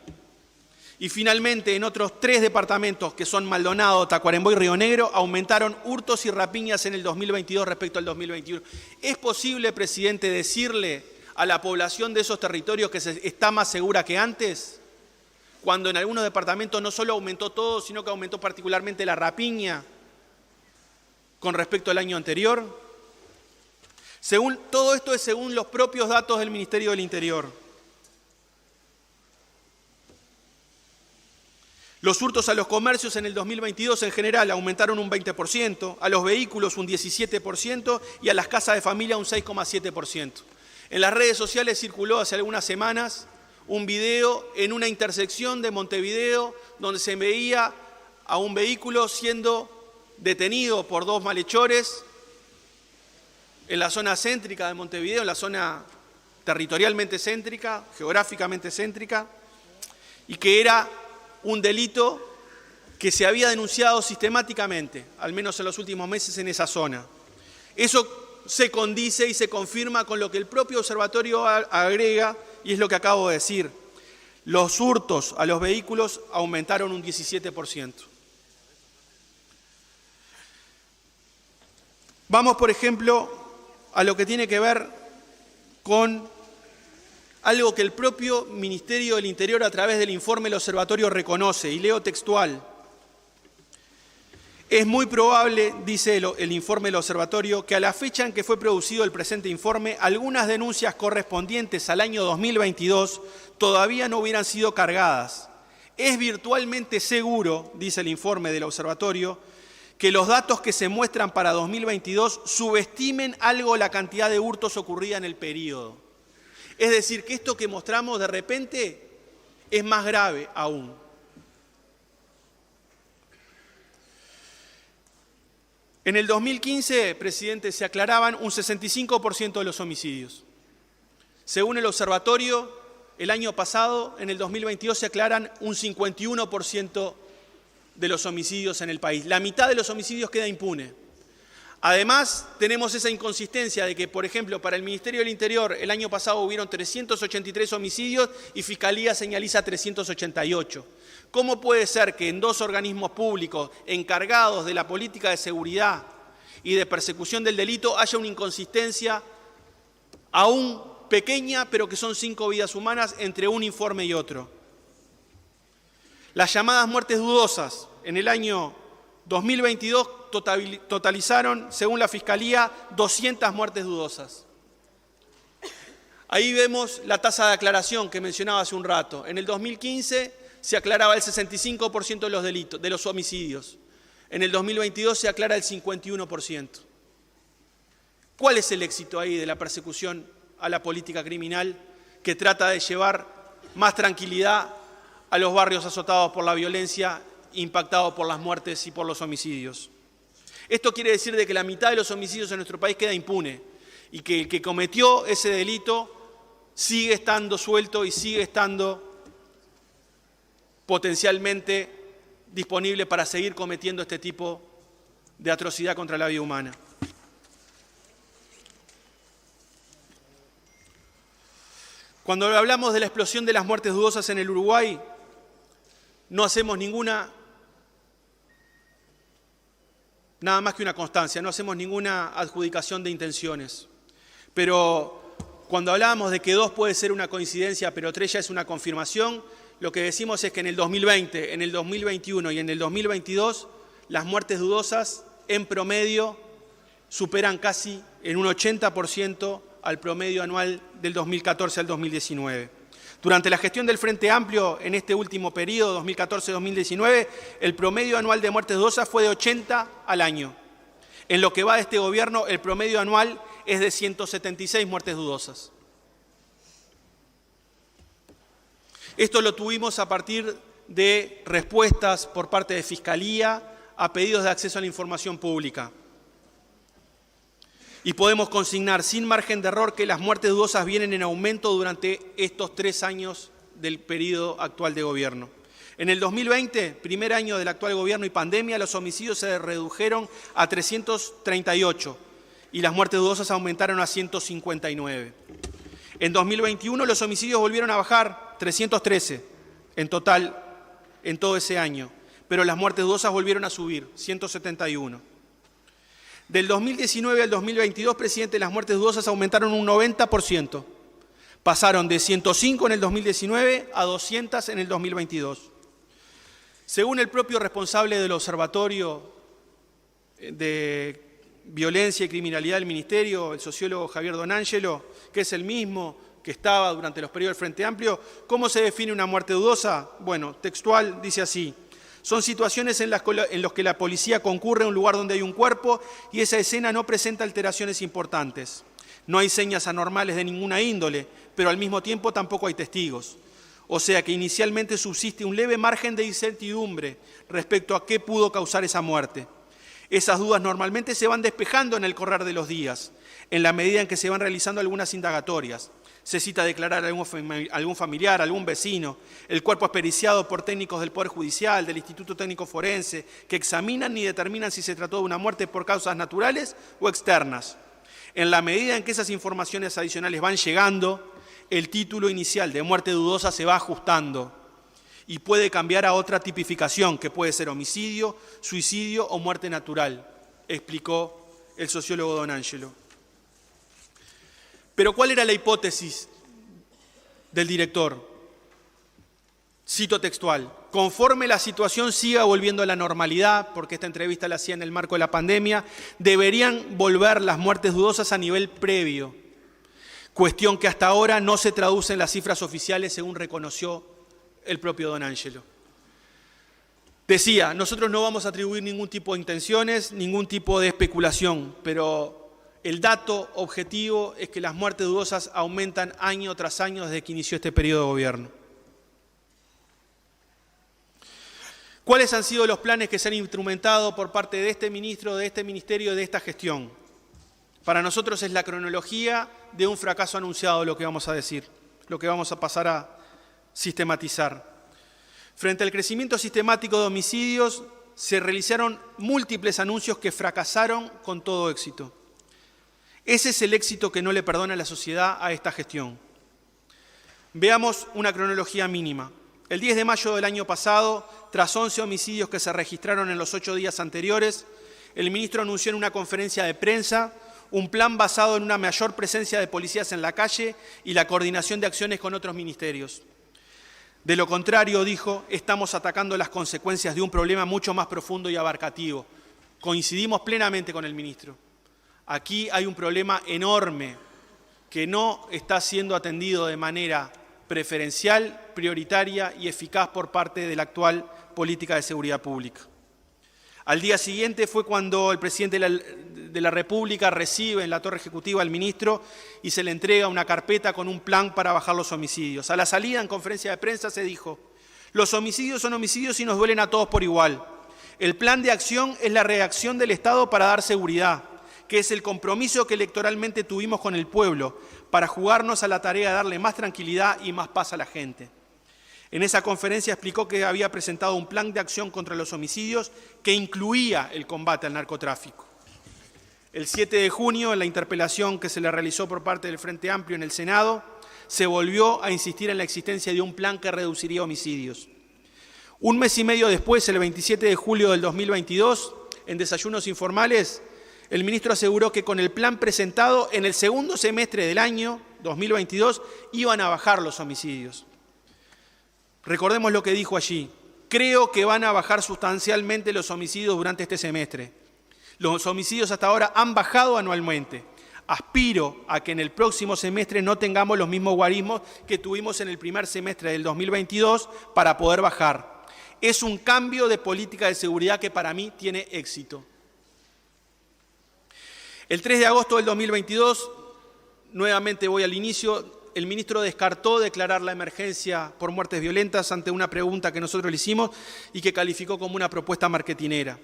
Y finalmente en otros 3 departamentos que son Maldonado, Tacuarembó y Río Negro aumentaron hurtos y rapiñas en el 2022 respecto al 2021. ¿Es posible, presidente, decirle a la población de esos territorios que está más segura que antes? Cuando en algunos departamentos no solo aumentó todo, sino que aumentó particularmente la rapiña con respecto al año anterior. Todo esto es según los propios datos del Ministerio del Interior. Los hurtos a los comercios en el 2022 en general aumentaron un 20%, a los vehículos un 17% y a las casas de familia un 6,7%. En las redes sociales circuló hace algunas semanas un video en una intersección de Montevideo donde se veía a un vehículo siendo detenido por 2 malhechores en la zona céntrica de Montevideo, en la zona territorialmente céntrica, geográficamente céntrica, y que era un delito que se había denunciado sistemáticamente, al menos en los últimos meses en esa zona. Eso se condice y se confirma con lo que el propio observatorio agrega, y es lo que acabo de decir. Los hurtos a los vehículos aumentaron un 17%. Vamos, por ejemplo, a lo que tiene que ver con algo que el propio Ministerio del Interior a través del informe del observatorio reconoce, y leo textual. Es muy probable, dice el informe del observatorio, que a la fecha en que fue producido el presente informe, algunas denuncias correspondientes al año 2022 todavía no hubieran sido cargadas. Es virtualmente seguro, dice el informe del observatorio, que los datos que se muestran para 2022 subestimen algo la cantidad de hurtos ocurrida en el periodo. Es decir, que esto que mostramos de repente es más grave aún. En el 2015, presidente, se aclaraban un 65% de los homicidios. Según el observatorio, el año pasado, en el 2022, se aclaran un 51% de los homicidios en el país. La mitad de los homicidios queda impune. Además, tenemos esa inconsistencia de que, por ejemplo, para el Ministerio del Interior el año pasado hubieron 383 homicidios y Fiscalía señaliza 388. ¿Cómo puede ser que en dos organismos públicos encargados de la política de seguridad y de persecución del delito haya una inconsistencia aún pequeña, pero que son 5 vidas humanas entre un informe y otro? Las llamadas muertes dudosas en el año 2022 totalizaron, según la Fiscalía, 200 muertes dudosas. Ahí vemos la tasa de aclaración que mencionaba hace un rato. En el 2015 se aclaraba el 65% de los delitos, de los homicidios. En el 2022 se aclara el 51%. ¿Cuál es el éxito ahí de la persecución a la política criminal que trata de llevar más tranquilidad a los barrios azotados por la violencia, impactados por las muertes y por los homicidios? Esto quiere decir de que la mitad de los homicidios en nuestro país queda impune y que el que cometió ese delito sigue estando suelto y sigue estando potencialmente disponible para seguir cometiendo este tipo de atrocidad contra la vida humana. Cuando hablamos de la explosión de las muertes dudosas en el Uruguay, no hacemos nada más que una constancia, no hacemos ninguna adjudicación de intenciones. Pero cuando hablamos de que 2 puede ser una coincidencia, pero 3 ya es una confirmación, lo que decimos es que en el 2020, en el 2021 y en el 2022, las muertes dudosas en promedio superan casi en un 80% al promedio anual del 2014 al 2019. Durante la gestión del Frente Amplio, en este último periodo, 2014-2019, el promedio anual de muertes dudosas fue de 80 al año. En lo que va de este gobierno, el promedio anual es de 176 muertes dudosas. Esto lo tuvimos a partir de respuestas por parte de Fiscalía a pedidos de acceso a la información pública. Y podemos consignar sin margen de error que las muertes dudosas vienen en aumento durante estos 3 años del periodo actual de gobierno. En el 2020, primer año del actual gobierno y pandemia, los homicidios se redujeron a 338 y las muertes dudosas aumentaron a 159. En 2021 los homicidios volvieron a bajar, 313 en total en todo ese año, pero las muertes dudosas volvieron a subir, 171. Del 2019 al 2022, presidente, las muertes dudosas aumentaron un 90%. Pasaron de 105 en el 2019 a 200 en el 2022. Según el propio responsable del Observatorio de Violencia y Criminalidad del Ministerio, el sociólogo Javier Donangelo, que es el mismo que estaba durante los periodos del Frente Amplio, ¿cómo se define una muerte dudosa? Bueno, textual dice así: son situaciones en las que la policía concurre a un lugar donde hay un cuerpo y esa escena no presenta alteraciones importantes. No hay señas anormales de ninguna índole, pero al mismo tiempo tampoco hay testigos. O sea que inicialmente subsiste un leve margen de incertidumbre respecto a qué pudo causar esa muerte. Esas dudas normalmente se van despejando en el correr de los días, en la medida en que se van realizando algunas indagatorias. Se cita declarar a algún familiar, a algún vecino. El cuerpo es periciado por técnicos del Poder Judicial, del Instituto Técnico Forense, que examinan y determinan si se trató de una muerte por causas naturales o externas. En la medida en que esas informaciones adicionales van llegando, el título inicial de muerte dudosa se va ajustando y puede cambiar a otra tipificación, que puede ser homicidio, suicidio o muerte natural, explicó el sociólogo Donangelo. Pero ¿cuál era la hipótesis del director? Cito textual: conforme la situación siga volviendo a la normalidad, porque esta entrevista la hacía en el marco de la pandemia, deberían volver las muertes dudosas a nivel previo, cuestión que hasta ahora no se traduce en las cifras oficiales, según reconoció el propio Donangelo. Decía, nosotros no vamos a atribuir ningún tipo de intenciones, ningún tipo de especulación, pero el dato objetivo es que las muertes dudosas aumentan año tras año desde que inició este periodo de gobierno. ¿Cuáles han sido los planes que se han instrumentado por parte de este ministro, de este ministerio, de esta gestión? Para nosotros es la cronología de un fracaso anunciado, lo que vamos a decir. lo que vamos a pasar a sistematizar. Frente al crecimiento sistemático de homicidios, se realizaron múltiples anuncios que fracasaron con todo éxito. Ese es el éxito que no le perdona la sociedad a esta gestión. Veamos una cronología mínima. El 10 de mayo del año pasado, tras 11 homicidios que se registraron en los 8 días anteriores, el ministro anunció en una conferencia de prensa un plan basado en una mayor presencia de policías en la calle y la coordinación de acciones con otros ministerios. De lo contrario, dijo, estamos atacando las consecuencias de un problema mucho más profundo y abarcativo. Coincidimos plenamente con el ministro. Aquí hay un problema enorme que no está siendo atendido de manera preferencial, prioritaria y eficaz por parte de la actual política de seguridad pública. Al día siguiente fue cuando el presidente de la República recibe en la torre ejecutiva al ministro y se le entrega una carpeta con un plan para bajar los homicidios. A la salida, en conferencia de prensa, se dijo: los homicidios son homicidios y nos duelen a todos por igual. El plan de acción es la reacción del Estado para dar seguridad, que es el compromiso que electoralmente tuvimos con el pueblo para jugarnos a la tarea de darle más tranquilidad y más paz a la gente. En esa conferencia explicó que había presentado un plan de acción contra los homicidios que incluía el combate al narcotráfico. El 7 de junio, en la interpelación que se le realizó por parte del Frente Amplio en el Senado, se volvió a insistir en la existencia de un plan que reduciría homicidios. Un mes y medio después, el 27 de julio del 2022, en desayunos informales, el ministro aseguró que con el plan presentado en el segundo semestre del año 2022 iban a bajar los homicidios. Recordemos lo que dijo allí: creo que van a bajar sustancialmente los homicidios durante este semestre. Los homicidios hasta ahora han bajado anualmente. Aspiro a que en el próximo semestre no tengamos los mismos guarismos que tuvimos en el primer semestre del 2022 para poder bajar. Es un cambio de política de seguridad que para mí tiene éxito. El 3 de agosto del 2022, nuevamente voy al inicio, el ministro descartó declarar la emergencia por muertes violentas ante una pregunta que nosotros le hicimos y que calificó como una propuesta marketinera.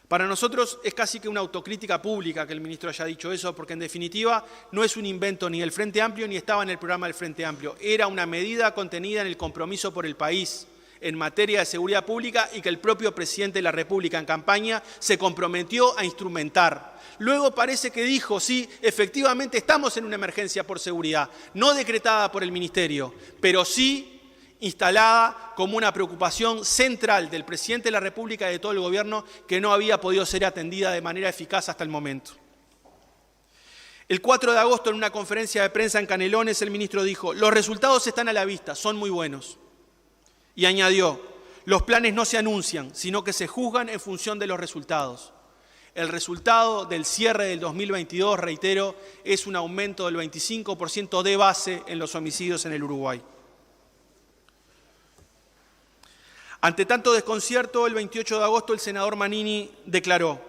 Para nosotros es casi que una autocrítica pública que el ministro haya dicho eso, porque en definitiva no es un invento ni del Frente Amplio ni estaba en el programa del Frente Amplio. Era una medida contenida en el compromiso por el país en materia de seguridad pública y que el propio presidente de la República en campaña se comprometió a instrumentar. Luego parece que dijo, sí, efectivamente estamos en una emergencia por seguridad, no decretada por el Ministerio, pero sí instalada como una preocupación central del presidente de la República y de todo el gobierno que no había podido ser atendida de manera eficaz hasta el momento. El 4 de agosto, en una conferencia de prensa en Canelones, el ministro dijo, los resultados están a la vista, son muy buenos. Y añadió, los planes no se anuncian, sino que se juzgan en función de los resultados. El resultado del cierre del 2022, reitero, es un aumento del 25% de base en los homicidios en el Uruguay. Ante tanto desconcierto, el 28 de agosto el senador Manini declaró,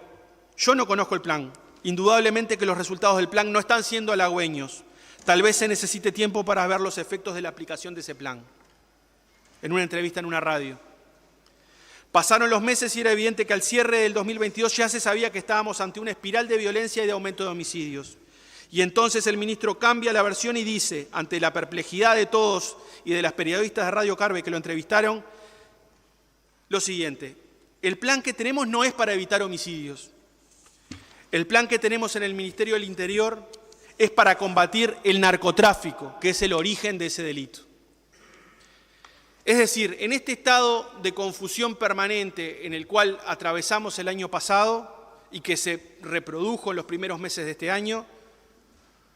yo no conozco el plan. Indudablemente que los resultados del plan no están siendo halagüeños. Tal vez se necesite tiempo para ver los efectos de la aplicación de ese plan. En una entrevista en una radio. Pasaron los meses y era evidente que al cierre del 2022 ya se sabía que estábamos ante una espiral de violencia y de aumento de homicidios. Y entonces el ministro cambia la versión y dice, ante la perplejidad de todos y de las periodistas de Radio Carve que lo entrevistaron, lo siguiente, el plan que tenemos no es para evitar homicidios. El plan que tenemos en el Ministerio del Interior es para combatir el narcotráfico, que es el origen de ese delito. Es decir, en este estado de confusión permanente en el cual atravesamos el año pasado y que se reprodujo en los primeros meses de este año,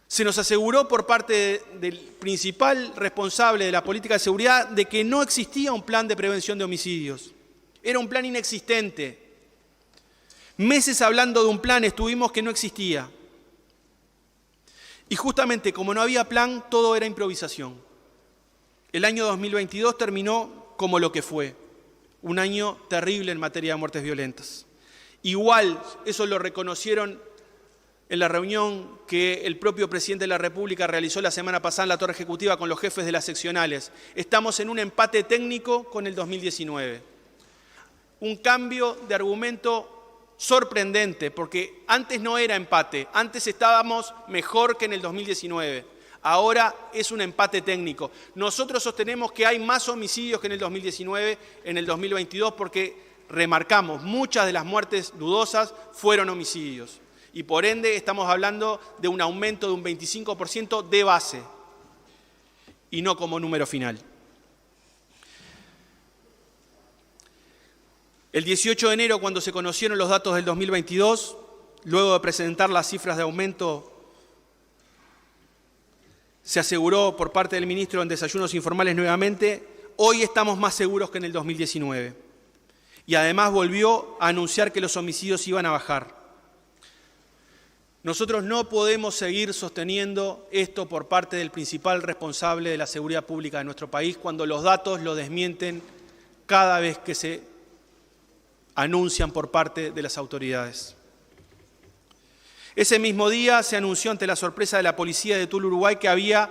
se nos aseguró por parte del principal responsable de la política de seguridad de que no existía un plan de prevención de homicidios. Era un plan inexistente. Meses hablando de un plan, estuvimos que no existía. Y justamente como no había plan, todo era improvisación. El año 2022 terminó como lo que fue, un año terrible en materia de muertes violentas. Igual, eso lo reconocieron en la reunión que el propio presidente de la República realizó la semana pasada en la torre ejecutiva con los jefes de las seccionales. Estamos en un empate técnico con el 2019. Un cambio de argumento sorprendente, porque antes no era empate, antes estábamos mejor que en el 2019. Ahora es un empate técnico. Nosotros sostenemos que hay más homicidios que en el 2019, en el 2022, porque remarcamos, muchas de las muertes dudosas fueron homicidios. Y por ende estamos hablando de un aumento de un 25% de base y no como número final. El 18 de enero, cuando se conocieron los datos del 2022, luego de presentar las cifras de aumento, se aseguró por parte del ministro en desayunos informales nuevamente, hoy estamos más seguros que en el 2019. Y además volvió a anunciar que los homicidios iban a bajar. Nosotros no podemos seguir sosteniendo esto por parte del principal responsable de la seguridad pública de nuestro país cuando los datos lo desmienten cada vez que se anuncian por parte de las autoridades. Ese mismo día se anunció ante la sorpresa de la policía de Tula, Uruguay, que había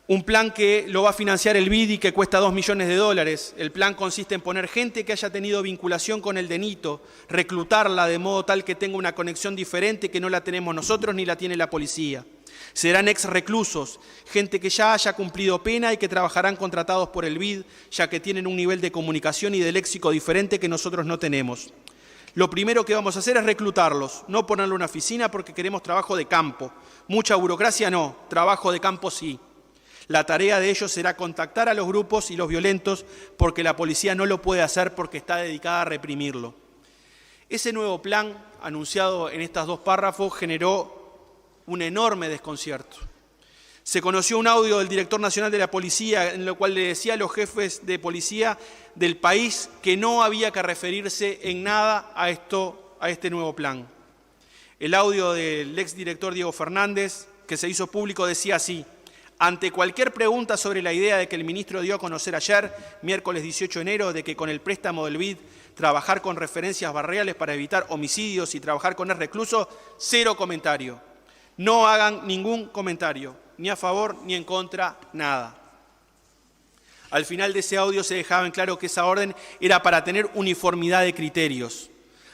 un plan que lo va a financiar el BID y que cuesta $2 millones. El plan consiste en poner gente que haya tenido vinculación con el delito, reclutarla de modo tal que tenga una conexión diferente que no la tenemos nosotros ni la tiene la policía. Serán ex reclusos, gente que ya haya cumplido pena y que trabajarán contratados por el BID, ya que tienen un nivel de comunicación y de léxico diferente que nosotros no tenemos. Lo primero que vamos a hacer es reclutarlos, no ponerlo en una oficina porque queremos trabajo de campo. Mucha burocracia no, trabajo de campo sí. La tarea de ellos será contactar a los grupos y los violentos porque la policía no lo puede hacer porque está dedicada a reprimirlo. Ese nuevo plan, anunciado en estos 2 párrafos, generó un enorme desconcierto. Se conoció un audio del director nacional de la policía en el cual le decía a los jefes de policía del país que no había que referirse en nada a este nuevo plan. El audio del exdirector Diego Fernández, que se hizo público, decía así: ante cualquier pregunta sobre la idea de que el ministro dio a conocer ayer, miércoles 18 de enero, de que con el préstamo del BID trabajar con referencias barriales para evitar homicidios y trabajar con el recluso, 0 comentario. No hagan ningún comentario, ni a favor ni en contra, nada. Al final de ese audio se dejaba en claro que esa orden era para tener uniformidad de criterios.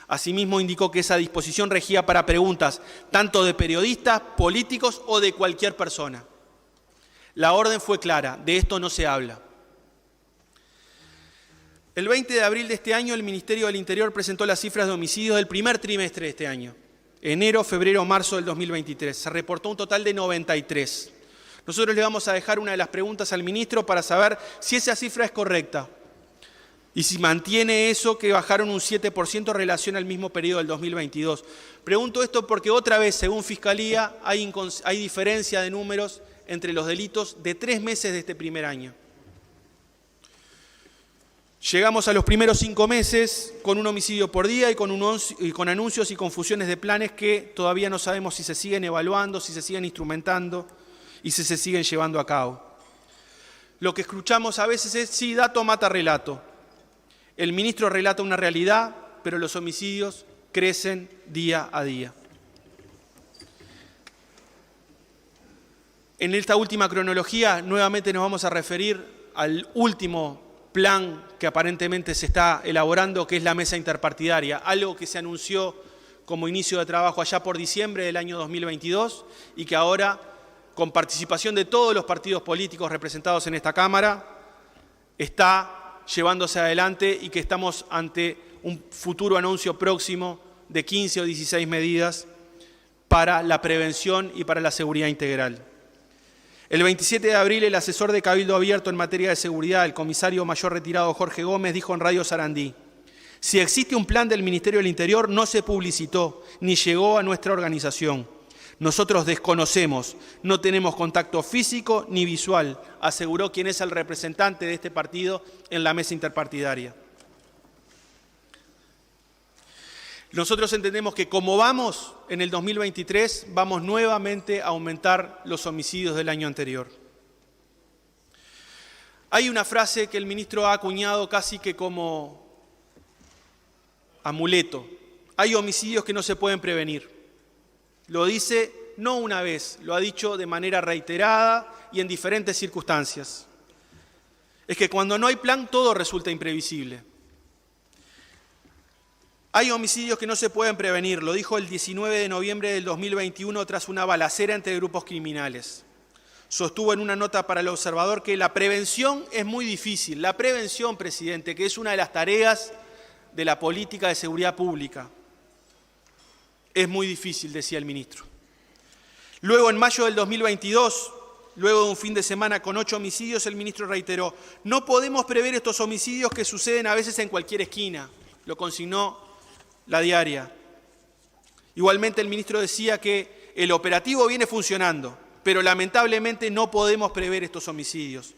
Asimismo indicó que esa disposición regía para preguntas tanto de periodistas, políticos o de cualquier persona. La orden fue clara, de esto no se habla. El 20 de abril de este año, el Ministerio del Interior presentó las cifras de homicidios del primer trimestre de este año. Enero, febrero, marzo del 2023. Se reportó un total de 93. Nosotros le vamos a dejar una de las preguntas al ministro para saber si esa cifra es correcta y si mantiene eso que bajaron un 7% en relación al mismo periodo del 2022. Pregunto esto porque otra vez, según Fiscalía, hay diferencia de números entre los delitos de 3 meses de este primer año. Llegamos a los primeros 5 meses con un homicidio por día y con anuncios y confusiones de planes que todavía no sabemos si se siguen evaluando, si se siguen instrumentando y si se siguen llevando a cabo. Lo que escuchamos a veces es, sí, dato mata relato. El ministro relata una realidad, pero los homicidios crecen día a día. En esta última cronología, nuevamente nos vamos a referir al último plan que aparentemente se está elaborando, que es la mesa interpartidaria, algo que se anunció como inicio de trabajo allá por diciembre del año 2022 y que ahora, con participación de todos los partidos políticos representados en esta Cámara, está llevándose adelante y que estamos ante un futuro anuncio próximo de 15 o 16 medidas para la prevención y para la seguridad integral. El 27 de abril, el asesor de Cabildo Abierto en materia de seguridad, el comisario mayor retirado Jorge Gómez, dijo en Radio Sarandí: si existe un plan del Ministerio del Interior, no se publicitó ni llegó a nuestra organización. Nosotros desconocemos, no tenemos contacto físico ni visual, aseguró quien es el representante de este partido en la mesa interpartidaria. Nosotros entendemos que como vamos en el 2023, vamos nuevamente a aumentar los homicidios del año anterior. Hay una frase que el ministro ha acuñado casi que como amuleto: hay homicidios que no se pueden prevenir. Lo dice no una vez, lo ha dicho de manera reiterada y en diferentes circunstancias. Es que cuando no hay plan todo resulta imprevisible. Hay homicidios que no se pueden prevenir, lo dijo el 19 de noviembre del 2021 tras una balacera entre grupos criminales. Sostuvo en una nota para El Observador que la prevención es muy difícil. La prevención, presidente, que es una de las tareas de la política de seguridad pública, es muy difícil, decía el ministro. Luego, en mayo del 2022, luego de un fin de semana con 8 homicidios, el ministro reiteró: no podemos prever estos homicidios que suceden a veces en cualquier esquina. Lo consignó La Diaria. Igualmente, el ministro decía que el operativo viene funcionando, pero lamentablemente no podemos prever estos homicidios,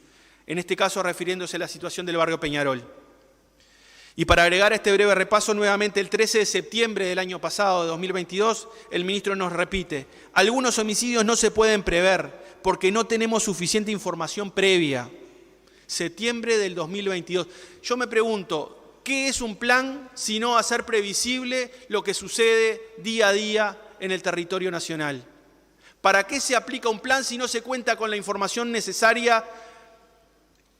en este caso refiriéndose a la situación del barrio Peñarol. Y para agregar a este breve repaso, nuevamente el 13 de septiembre del año pasado, de 2022, el ministro nos repite: algunos homicidios no se pueden prever porque no tenemos suficiente información previa. Septiembre del 2022. Yo me pregunto, ¿qué es un plan sino hacer previsible lo que sucede día a día en el territorio nacional? ¿Para qué se aplica un plan si no se cuenta con la información necesaria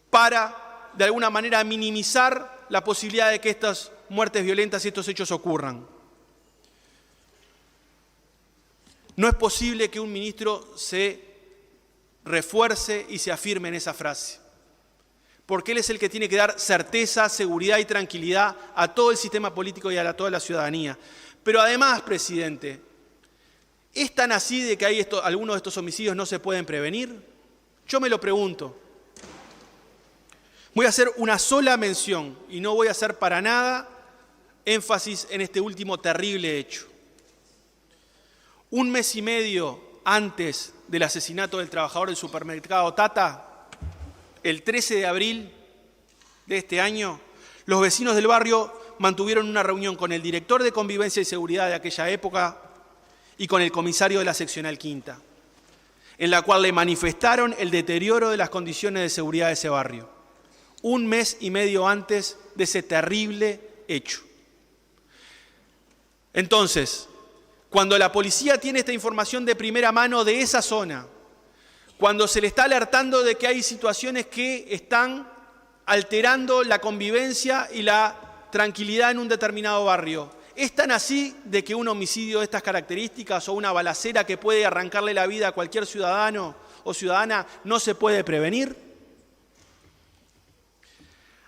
para, de alguna manera, minimizar la posibilidad de que estas muertes violentas y estos hechos ocurran? No es posible que un ministro se refuerce y se afirme en esa frase, porque él es el que tiene que dar certeza, seguridad y tranquilidad a todo el sistema político y a toda la ciudadanía. Pero además, presidente, ¿es tan así de que algunos de estos homicidios no se pueden prevenir? Yo me lo pregunto. Voy a hacer una sola mención y no voy a hacer para nada énfasis en este último terrible hecho. Un mes y medio antes del asesinato del trabajador del supermercado Tata, el 13 de abril de este año, los vecinos del barrio mantuvieron una reunión con el director de Convivencia y Seguridad de aquella época y con el comisario de la seccional Quinta, en la cual le manifestaron el deterioro de las condiciones de seguridad de ese barrio, un mes y medio antes de ese terrible hecho. Entonces, cuando la policía tiene esta información de primera mano de esa zona, cuando se le está alertando de que hay situaciones que están alterando la convivencia y la tranquilidad en un determinado barrio, ¿es tan así de que un homicidio de estas características o una balacera que puede arrancarle la vida a cualquier ciudadano o ciudadana no se puede prevenir?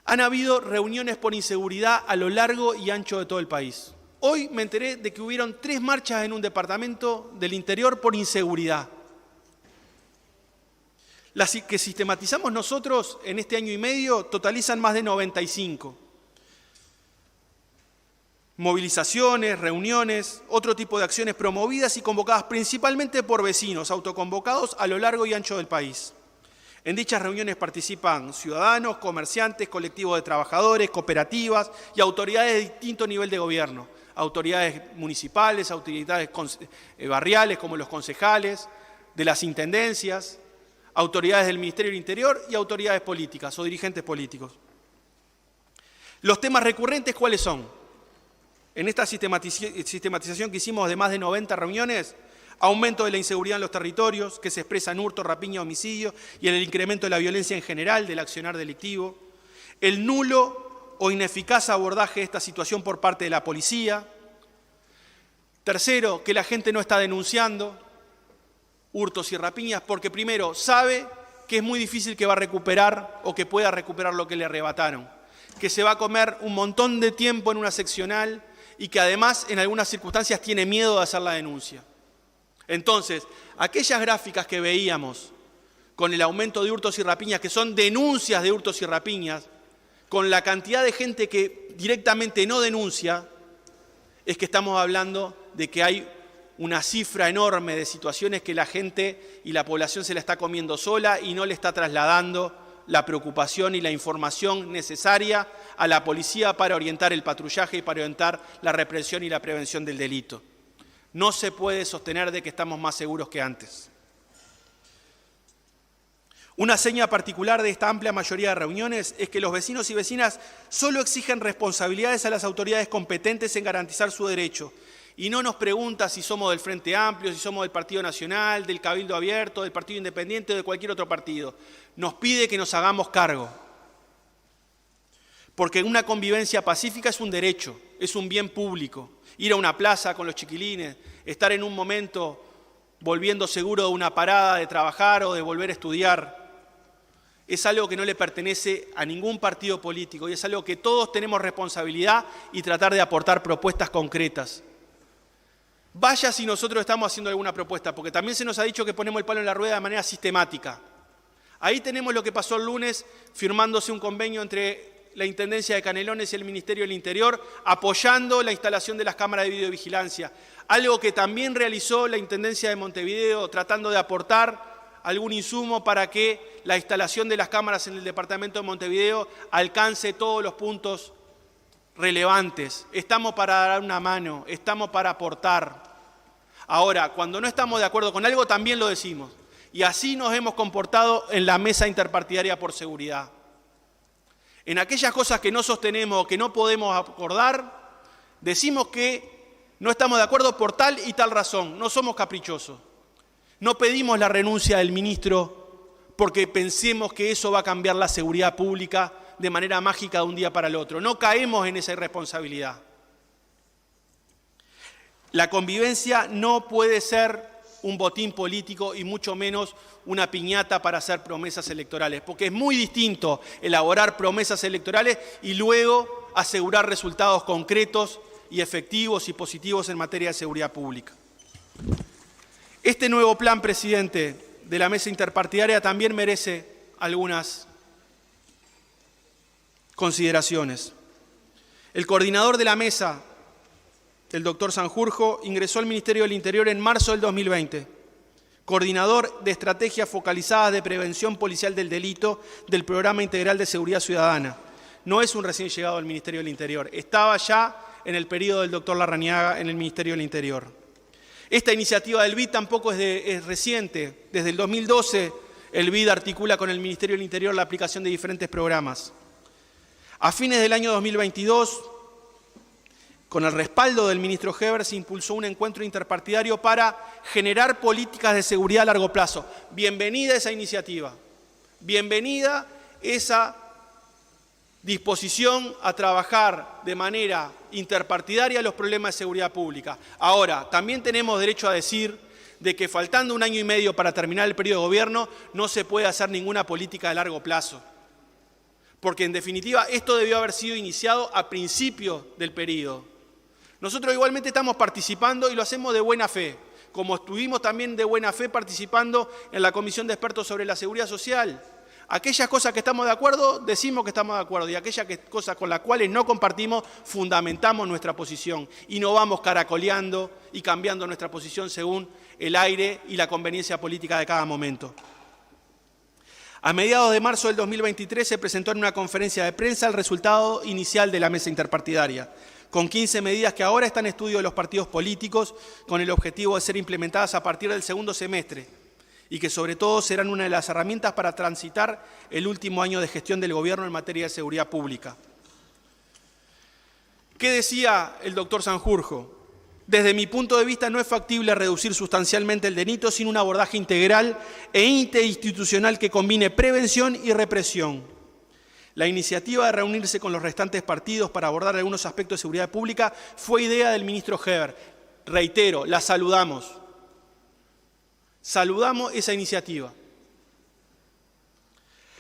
Han habido reuniones por inseguridad a lo largo y ancho de todo el país. Hoy me enteré de que hubieron 3 marchas en un departamento del interior por inseguridad. Las que sistematizamos nosotros en este año y medio totalizan más de 95. Movilizaciones, reuniones, otro tipo de acciones promovidas y convocadas principalmente por vecinos autoconvocados a lo largo y ancho del país. En dichas reuniones participan ciudadanos, comerciantes, colectivos de trabajadores, cooperativas y autoridades de distinto nivel de gobierno. Autoridades municipales, autoridades barriales como los concejales, de las intendencias, autoridades del Ministerio del Interior y autoridades políticas o dirigentes políticos. Los temas recurrentes, ¿cuáles son? En esta sistematización que hicimos de más de 90 reuniones, aumento de la inseguridad en los territorios, que se expresa en hurto, rapiña, homicidio, y en el incremento de la violencia en general, del accionar delictivo. El nulo o ineficaz abordaje de esta situación por parte de la policía. Tercero, que la gente no está denunciando hurtos y rapiñas porque primero sabe que es muy difícil que va a recuperar o que pueda recuperar lo que le arrebataron, que se va a comer un montón de tiempo en una seccional y que además en algunas circunstancias tiene miedo de hacer la denuncia. Entonces, aquellas gráficas que veíamos con el aumento de hurtos y rapiñas, que son denuncias de hurtos y rapiñas, con la cantidad de gente que directamente no denuncia, es que estamos hablando de que hay una cifra enorme de situaciones que la gente y la población se la está comiendo sola y no le está trasladando la preocupación y la información necesaria a la policía para orientar el patrullaje y para orientar la represión y la prevención del delito. No se puede sostener de que estamos más seguros que antes. Una seña particular de esta amplia mayoría de reuniones es que los vecinos y vecinas solo exigen responsabilidades a las autoridades competentes en garantizar su derecho y no nos pregunta si somos del Frente Amplio, si somos del Partido Nacional, del Cabildo Abierto, del Partido Independiente o de cualquier otro partido. Nos pide que nos hagamos cargo, porque una convivencia pacífica es un derecho. es un bien público. Ir a una plaza con los chiquilines, estar en un momento volviendo seguro de una parada de trabajar o de volver a estudiar, es algo que no le pertenece a ningún partido político y es algo que todos tenemos responsabilidad y tratar de aportar propuestas concretas. Vaya si nosotros estamos haciendo alguna propuesta, porque también se nos ha dicho que ponemos el palo en la rueda de manera sistemática. Ahí tenemos lo que pasó el lunes, firmándose un convenio entre la Intendencia de Canelones y el Ministerio del Interior, apoyando la instalación de las cámaras de videovigilancia. Algo que también realizó la Intendencia de Montevideo, tratando de aportar algún insumo para que la instalación de las cámaras en el departamento de Montevideo alcance todos los puntos relevantes. Estamos para dar una mano, estamos para aportar. Ahora, cuando no estamos de acuerdo con algo, también lo decimos. Y así nos hemos comportado en la mesa interpartidaria por seguridad. En aquellas cosas que no sostenemos o que no podemos acordar, decimos que no estamos de acuerdo por tal y tal razón. No somos caprichosos. No pedimos la renuncia del ministro porque pensemos que eso va a cambiar la seguridad pública de manera mágica de un día para el otro. No caemos en esa irresponsabilidad. La convivencia no puede ser un botín político y mucho menos una piñata para hacer promesas electorales, porque es muy distinto elaborar promesas electorales y luego asegurar resultados concretos y efectivos y positivos en materia de seguridad pública. Este nuevo plan, presidente, de la mesa interpartidaria también merece algunas consideraciones. El coordinador de la mesa, el doctor Sanjurjo, ingresó al Ministerio del Interior en marzo del 2020, coordinador de estrategias focalizadas de prevención policial del delito del Programa Integral de Seguridad Ciudadana. No es un recién llegado al Ministerio del Interior, estaba ya en el periodo del doctor Larrañaga en el Ministerio del Interior. Esta iniciativa del BID tampoco es reciente. Desde el 2012 el BID articula con el Ministerio del Interior la aplicación de diferentes programas. A fines del año 2022, con el respaldo del ministro Heber, se impulsó un encuentro interpartidario para generar políticas de seguridad a largo plazo. Bienvenida esa iniciativa, bienvenida esa disposición a trabajar de manera interpartidaria los problemas de seguridad pública. Ahora, también tenemos derecho a decir de que faltando un año y medio para terminar el periodo de gobierno, no se puede hacer ninguna política de largo plazo. Porque en definitiva esto debió haber sido iniciado a principio del periodo. Nosotros igualmente estamos participando y lo hacemos de buena fe, como estuvimos también de buena fe participando en la Comisión de Expertos sobre la Seguridad Social. Aquellas cosas que estamos de acuerdo, decimos que estamos de acuerdo, y aquellas cosas con las cuales no compartimos, fundamentamos nuestra posición y no vamos caracoleando y cambiando nuestra posición según el aire y la conveniencia política de cada momento. A mediados de marzo del 2023 se presentó en una conferencia de prensa el resultado inicial de la mesa interpartidaria, con 15 medidas que ahora están en estudio de los partidos políticos con el objetivo de ser implementadas a partir del segundo semestre y que sobre todo serán una de las herramientas para transitar el último año de gestión del Gobierno en materia de seguridad pública. ¿Qué decía el doctor Sanjurjo? Desde mi punto de vista no es factible reducir sustancialmente el delito sin un abordaje integral e interinstitucional que combine prevención y represión. La iniciativa de reunirse con los restantes partidos para abordar algunos aspectos de seguridad pública fue idea del ministro Heber. Reitero, la saludamos. Saludamos esa iniciativa.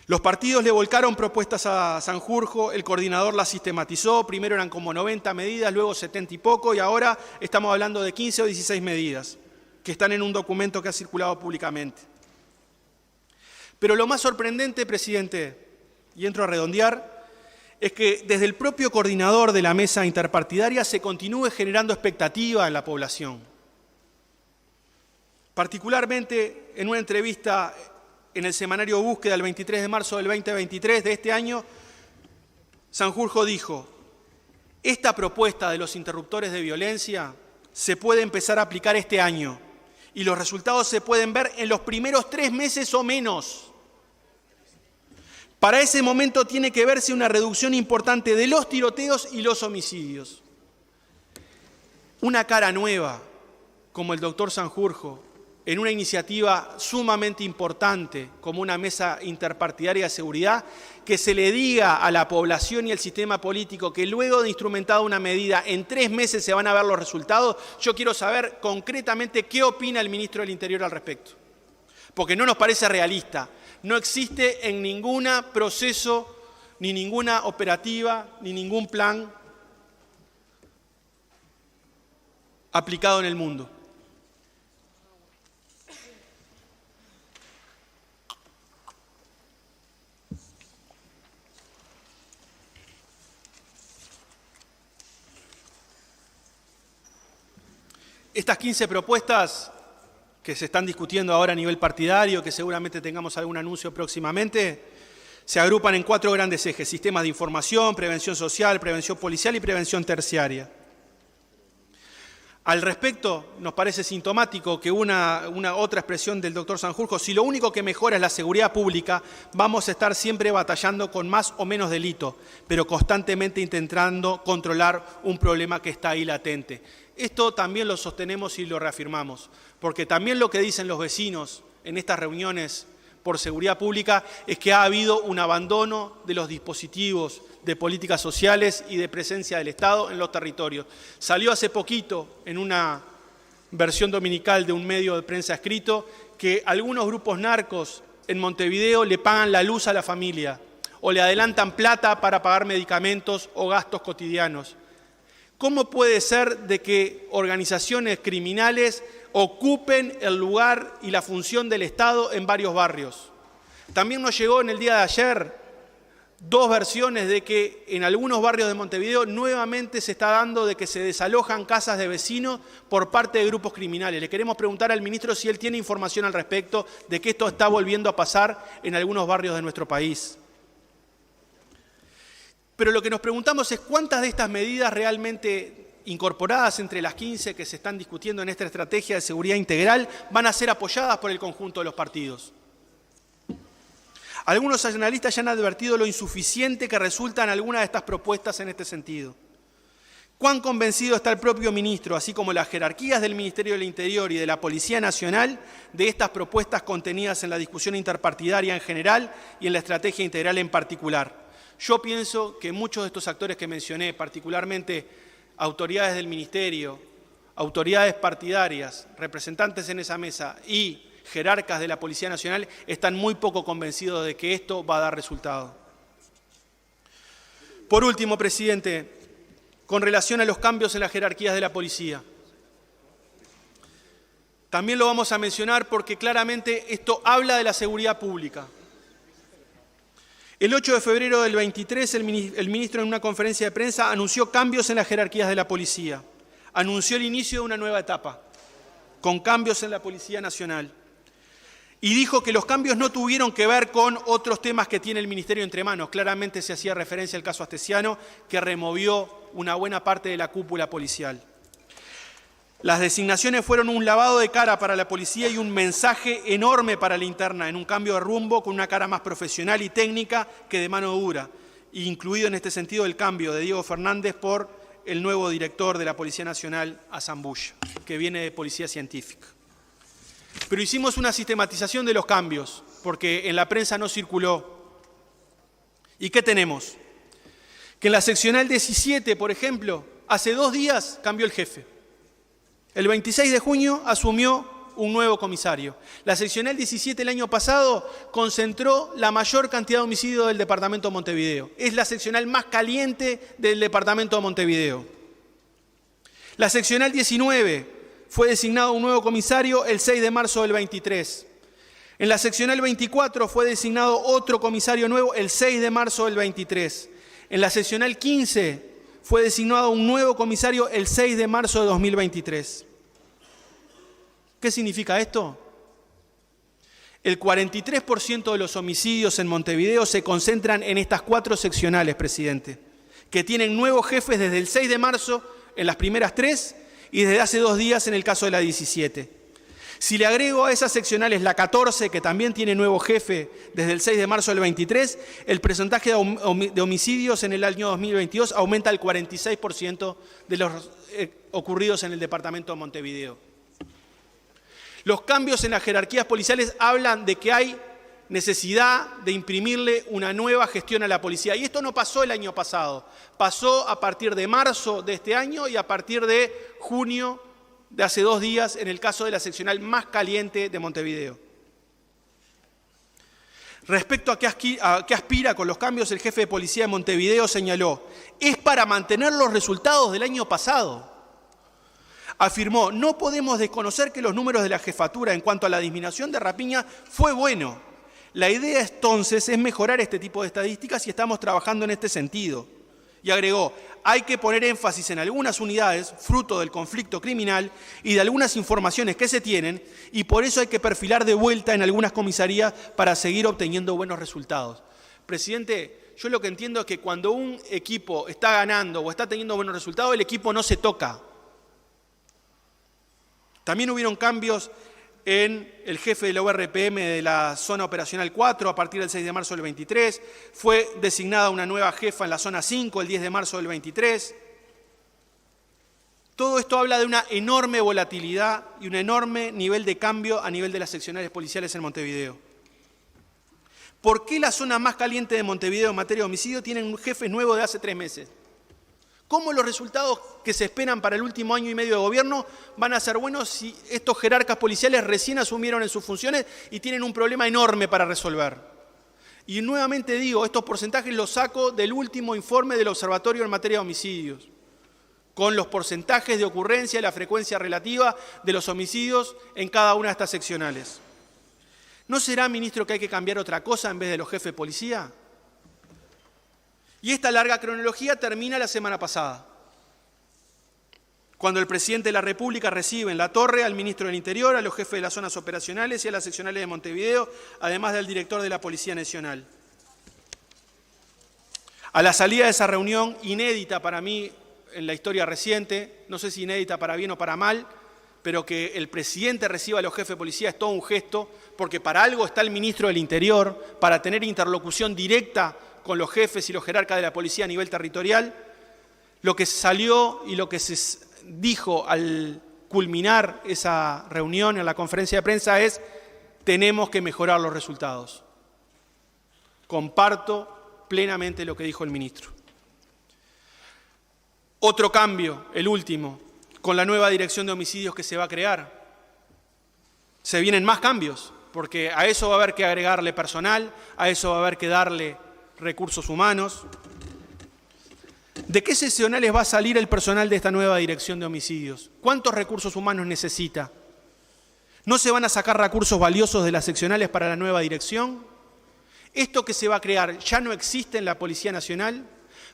Los partidos le volcaron propuestas a Sanjurjo, el coordinador las sistematizó, primero eran como 90 medidas, luego 70 y poco, y ahora estamos hablando de 15 o 16 medidas que están en un documento que ha circulado públicamente. Pero lo más sorprendente, presidente, y entro a redondear, es que desde el propio coordinador de la mesa interpartidaria se continúe generando expectativa en la población. Particularmente en una entrevista en el semanario Búsqueda el 23 de marzo del 2023 de este año, Sanjurjo dijo: esta propuesta de los interruptores de violencia se puede empezar a aplicar este año y los resultados se pueden ver en los primeros 3 meses o menos. Para ese momento tiene que verse una reducción importante de los tiroteos y los homicidios. Una cara nueva, como el doctor Sanjurjo, en una iniciativa sumamente importante como una mesa interpartidaria de seguridad, que se le diga a la población y al sistema político que luego de instrumentada una medida en 3 meses se van a ver los resultados. Yo quiero saber concretamente qué opina el ministro del Interior al respecto, porque no nos parece realista. No existe en ningún proceso, ni ninguna operativa, ni ningún plan aplicado en el mundo. Estas 15 propuestas que se están discutiendo ahora a nivel partidario, que seguramente tengamos algún anuncio próximamente, se agrupan en 4 grandes ejes: sistemas de información, prevención social, prevención policial y prevención terciaria. Al respecto, nos parece sintomático que una otra expresión del doctor Sanjurjo: si lo único que mejora es la seguridad pública, vamos a estar siempre batallando con más o menos delito, pero constantemente intentando controlar un problema que está ahí latente. Esto también lo sostenemos y lo reafirmamos, porque también lo que dicen los vecinos en estas reuniones por seguridad pública es que ha habido un abandono de los dispositivos de políticas sociales y de presencia del Estado en los territorios. Salió hace poquito en una versión dominical de un medio de prensa escrito que algunos grupos narcos en Montevideo le pagan la luz a la familia o le adelantan plata para pagar medicamentos o gastos cotidianos. ¿Cómo puede ser de que organizaciones criminales ocupen el lugar y la función del Estado en varios barrios? También nos llegó en el día de ayer 2 versiones de que en algunos barrios de Montevideo nuevamente se está dando de que se desalojan casas de vecinos por parte de grupos criminales. Le queremos preguntar al ministro si él tiene información al respecto de que esto está volviendo a pasar en algunos barrios de nuestro país. Pero lo que nos preguntamos es cuántas de estas medidas realmente incorporadas entre las 15 que se están discutiendo en esta estrategia de seguridad integral van a ser apoyadas por el conjunto de los partidos. Algunos analistas ya han advertido lo insuficiente que resultan algunas de estas propuestas en este sentido. ¿Cuán convencido está el propio ministro, así como las jerarquías del Ministerio del Interior y de la Policía Nacional, de estas propuestas contenidas en la discusión interpartidaria en general y en la estrategia integral en particular? Yo pienso que muchos de estos actores que mencioné, particularmente autoridades del Ministerio, autoridades partidarias, representantes en esa mesa y jerarcas de la Policía Nacional, están muy poco convencidos de que esto va a dar resultado. Por último, presidente, con relación a los cambios en las jerarquías de la policía, también lo vamos a mencionar porque claramente esto habla de la seguridad pública. El 8 de febrero del 23, el ministro en una conferencia de prensa anunció cambios en las jerarquías de la policía. Anunció el inicio de una nueva etapa, con cambios en la Policía Nacional. Y dijo que los cambios no tuvieron que ver con otros temas que tiene el Ministerio entre manos. Claramente se hacía referencia al caso Astesiano, que removió una buena parte de la cúpula policial. Las designaciones fueron un lavado de cara para la policía y un mensaje enorme para la interna, en un cambio de rumbo con una cara más profesional y técnica que de mano dura, incluido en este sentido el cambio de Diego Fernández por el nuevo director de la Policía Nacional, Azambulla, que viene de Policía Científica. Pero hicimos una sistematización de los cambios, porque en la prensa no circuló. ¿Y qué tenemos? Que en la seccional 17, por ejemplo, hace 2 días cambió el jefe. El 26 de junio asumió un nuevo comisario. La seccional 17 el año pasado concentró la mayor cantidad de homicidios del departamento de Montevideo. Es la seccional más caliente del departamento de Montevideo. La seccional 19 fue designado un nuevo comisario el 6 de marzo del 23. En la seccional 24 fue designado otro comisario nuevo el 6 de marzo del 23. En la seccional 15 fue designado un nuevo comisario el 6 de marzo de 2023. ¿Qué significa esto? El 43% de los homicidios en Montevideo se concentran en estas 4 seccionales, presidente, que tienen nuevos jefes desde el 6 de marzo en las primeras 3 y desde hace 2 días en el caso de la 17. Si le agrego a esas seccionales la 14, que también tiene nuevo jefe desde el 6 de marzo del 23, el porcentaje de homicidios en el año 2022 aumenta al 46% de los ocurridos en el departamento de Montevideo. Los cambios en las jerarquías policiales hablan de que hay necesidad de imprimirle una nueva gestión a la policía. Y esto no pasó el año pasado, pasó a partir de marzo de este año y a partir de junio de hace 2 días en el caso de la seccional más caliente de Montevideo. Respecto a qué aspira con los cambios, el jefe de policía de Montevideo señaló: es para mantener los resultados del año pasado. Afirmó: no podemos desconocer que los números de la jefatura en cuanto a la disminución de rapiña fue bueno. La idea entonces es mejorar este tipo de estadísticas y estamos trabajando en este sentido. Y agregó: hay que poner énfasis en algunas unidades, fruto del conflicto criminal y de algunas informaciones que se tienen, y por eso hay que perfilar de vuelta en algunas comisarías para seguir obteniendo buenos resultados. Presidente, yo lo que entiendo es que cuando un equipo está ganando o está teniendo buenos resultados, el equipo no se toca. También hubieron cambios en el jefe de la URPM de la zona operacional 4 a partir del 6 de marzo del 23. Fue designada una nueva jefa en la zona 5 el 10 de marzo del 23. Todo esto habla de una enorme volatilidad y un enorme nivel de cambio a nivel de las seccionales policiales en Montevideo. ¿Por qué la zona más caliente de Montevideo en materia de homicidio tiene un jefe nuevo de hace 3 meses? ¿Cómo los resultados que se esperan para el último año y medio de gobierno van a ser buenos si estos jerarcas policiales recién asumieron en sus funciones y tienen un problema enorme para resolver? Y nuevamente digo, estos porcentajes los saco del último informe del Observatorio en materia de homicidios, con los porcentajes de ocurrencia y la frecuencia relativa de los homicidios en cada una de estas seccionales. ¿No será, ministro, que hay que cambiar otra cosa en vez de los jefes de policía? Y esta larga cronología termina la semana pasada, cuando el presidente de la República recibe en La Torre al ministro del Interior, a los jefes de las zonas operacionales y a las seccionales de Montevideo, además del director de la Policía Nacional. A la salida de esa reunión, inédita para mí en la historia reciente, no sé si inédita para bien o para mal, pero que el presidente reciba a los jefes de policía es todo un gesto, porque para algo está el ministro del Interior, para tener interlocución directa con los jefes y los jerarcas de la policía a nivel territorial. Lo que salió y lo que se dijo al culminar esa reunión en la conferencia de prensa es: tenemos que mejorar los resultados. Comparto plenamente lo que dijo el ministro. Otro cambio, el último, con la nueva dirección de homicidios que se va a crear. Se vienen más cambios, porque a eso va a haber que agregarle personal, a eso va a haber que darle recursos humanos. ¿De qué seccionales va a salir el personal de esta nueva dirección de homicidios? ¿Cuántos recursos humanos necesita? ¿No se van a sacar recursos valiosos de las seccionales para la nueva dirección? ¿Esto que se va a crear ya no existe en la Policía Nacional?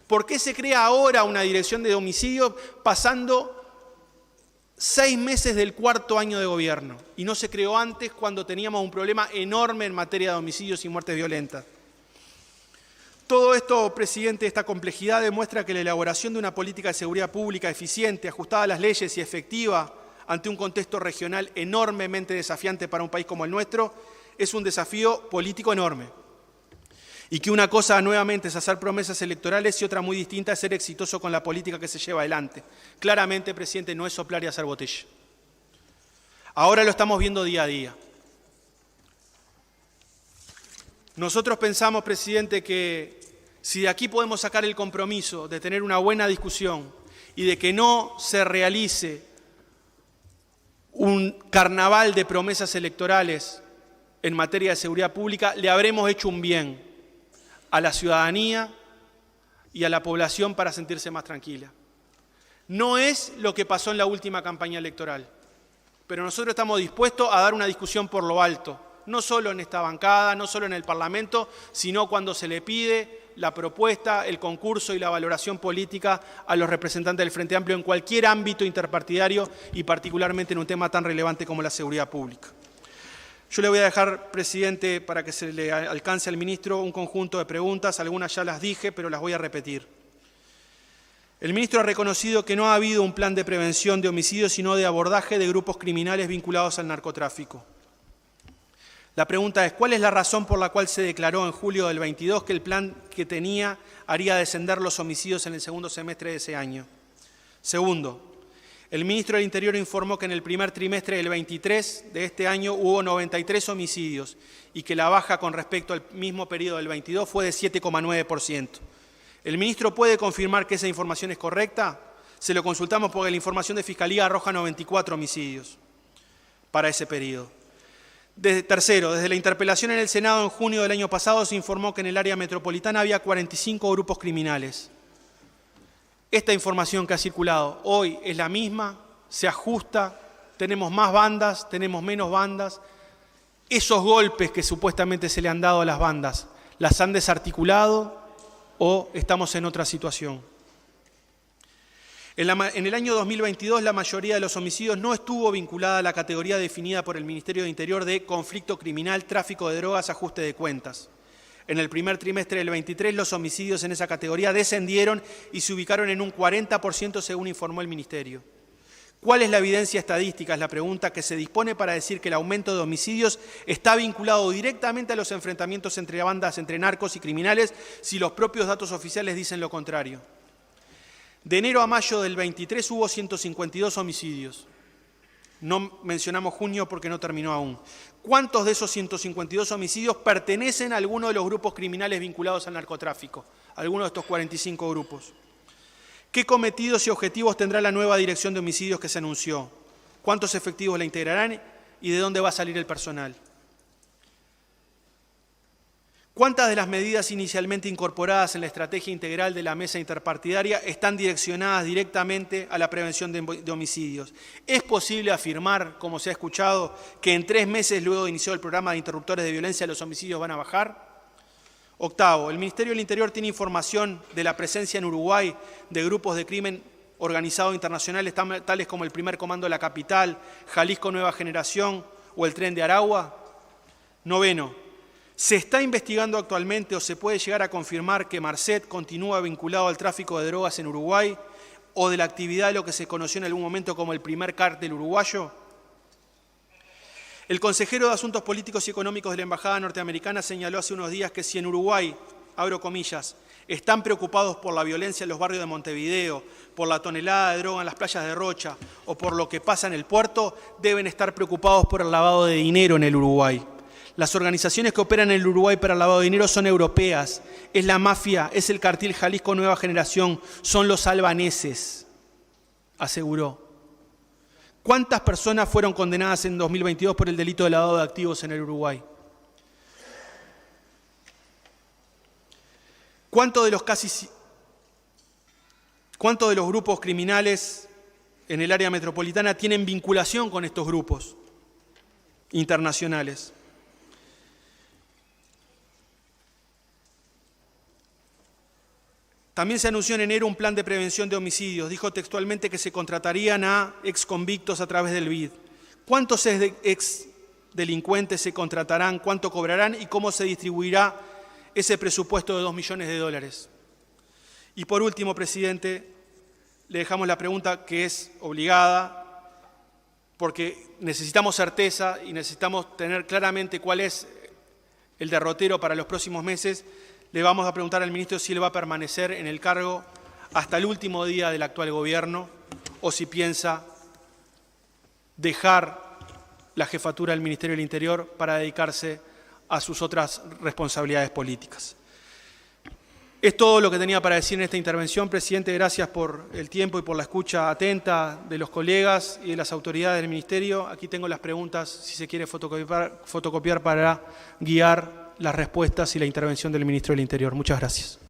¿Por qué se crea ahora una dirección de homicidios pasando 6 meses del 4º año de gobierno? Y no se creó antes, cuando teníamos un problema enorme en materia de homicidios y muertes violentas. Todo esto, presidente, esta complejidad demuestra que la elaboración de una política de seguridad pública eficiente, ajustada a las leyes y efectiva ante un contexto regional enormemente desafiante para un país como el nuestro, es un desafío político enorme. Y que una cosa nuevamente es hacer promesas electorales y otra muy distinta es ser exitoso con la política que se lleva adelante. Claramente, presidente, no es soplar y hacer botella. Ahora lo estamos viendo día a día. Nosotros pensamos, presidente, que si de aquí podemos sacar el compromiso de tener una buena discusión y de que no se realice un carnaval de promesas electorales en materia de seguridad pública, le habremos hecho un bien a la ciudadanía y a la población para sentirse más tranquila. No es lo que pasó en la última campaña electoral, pero nosotros estamos dispuestos a dar una discusión por lo alto, no solo en esta bancada, no solo en el Parlamento, sino cuando se le pide la propuesta, el concurso y la valoración política a los representantes del Frente Amplio en cualquier ámbito interpartidario y particularmente en un tema tan relevante como la seguridad pública. Yo le voy a dejar, presidente, para que se le alcance al ministro, un conjunto de preguntas. Algunas ya las dije, pero las voy a repetir. El ministro ha reconocido que no ha habido un plan de prevención de homicidios, sino de abordaje de grupos criminales vinculados al narcotráfico. La pregunta es: ¿cuál es la razón por la cual se declaró en julio del 22 que el plan que tenía haría descender los homicidios en el segundo semestre de ese año? Segundo, El ministro del Interior informó que en el primer trimestre del 23 de este año hubo 93 homicidios y que la baja con respecto al mismo periodo del 22 fue de 7,9%. ¿El ministro puede confirmar que esa información es correcta? Se lo consultamos porque la información de Fiscalía arroja 94 homicidios para ese periodo. Tercero, desde la interpelación en el Senado en junio del año pasado se informó que en el área metropolitana había 45 grupos criminales. Esta información que ha circulado hoy es la misma, se ajusta, tenemos más bandas, tenemos menos bandas. Esos golpes que supuestamente se le han dado a las bandas, ¿las han desarticulado o estamos en otra situación? En el año 2022 la mayoría de los homicidios no estuvo vinculada a la categoría definida por el Ministerio de Interior de conflicto criminal, tráfico de drogas, ajuste de cuentas. En el primer trimestre del 23 los homicidios en esa categoría descendieron y se ubicaron en un 40% según informó el Ministerio. ¿Cuál es la evidencia estadística? Es la pregunta que se dispone para decir que el aumento de homicidios está vinculado directamente a los enfrentamientos entre bandas, entre narcos y criminales, si los propios datos oficiales dicen lo contrario. De enero a mayo del 23 hubo 152 homicidios. No mencionamos junio porque no terminó aún. ¿Cuántos de esos 152 homicidios pertenecen a alguno de los grupos criminales vinculados al narcotráfico? Alguno de estos 45 grupos. ¿Qué cometidos y objetivos tendrá la nueva Dirección de Homicidios que se anunció? ¿Cuántos efectivos la integrarán y de dónde va a salir el personal? ¿Cuántas de las medidas inicialmente incorporadas en la estrategia integral de la mesa interpartidaria están direccionadas directamente a la prevención de homicidios? ¿Es posible afirmar, como se ha escuchado, que en 3 meses luego de iniciar el programa de interruptores de violencia los homicidios van a bajar? Octavo, el Ministerio del Interior tiene información de la presencia en Uruguay de grupos de crimen organizado internacionales tales como el Primer Comando de la Capital, Jalisco Nueva Generación o el Tren de Aragua. Noveno, ¿se está investigando actualmente o se puede llegar a confirmar que Marcet continúa vinculado al tráfico de drogas en Uruguay o de la actividad de lo que se conoció en algún momento como el primer cártel uruguayo? El consejero de Asuntos Políticos y Económicos de la Embajada Norteamericana señaló hace unos días que si en Uruguay, abro comillas, están preocupados por la violencia en los barrios de Montevideo, por la tonelada de droga en las playas de Rocha o por lo que pasa en el puerto, deben estar preocupados por el lavado de dinero en el Uruguay. Las organizaciones que operan en el Uruguay para el lavado de dinero son europeas, es la mafia, es el cartel Jalisco Nueva Generación, son los albaneses, aseguró. ¿Cuántas personas fueron condenadas en 2022 por el delito de lavado de activos en el Uruguay? ¿Cuántos de los grupos criminales en el área metropolitana tienen vinculación con estos grupos internacionales? También se anunció en enero un plan de prevención de homicidios. Dijo textualmente que se contratarían a exconvictos a través del BID. ¿Cuántos exdelincuentes se contratarán? ¿Cuánto cobrarán? ¿Y cómo se distribuirá ese presupuesto de $2 millones? Y por último, presidente, le dejamos la pregunta que es obligada, porque necesitamos certeza y necesitamos tener claramente cuál es el derrotero para los próximos meses. Le vamos a preguntar al ministro si él va a permanecer en el cargo hasta el último día del actual gobierno o si piensa dejar la jefatura del Ministerio del Interior para dedicarse a sus otras responsabilidades políticas. Es todo lo que tenía para decir en esta intervención. Presidente, gracias por el tiempo y por la escucha atenta de los colegas y de las autoridades del Ministerio. Aquí tengo las preguntas, si se quiere fotocopiar para guiar las respuestas y la intervención del Ministro del Interior. Muchas gracias.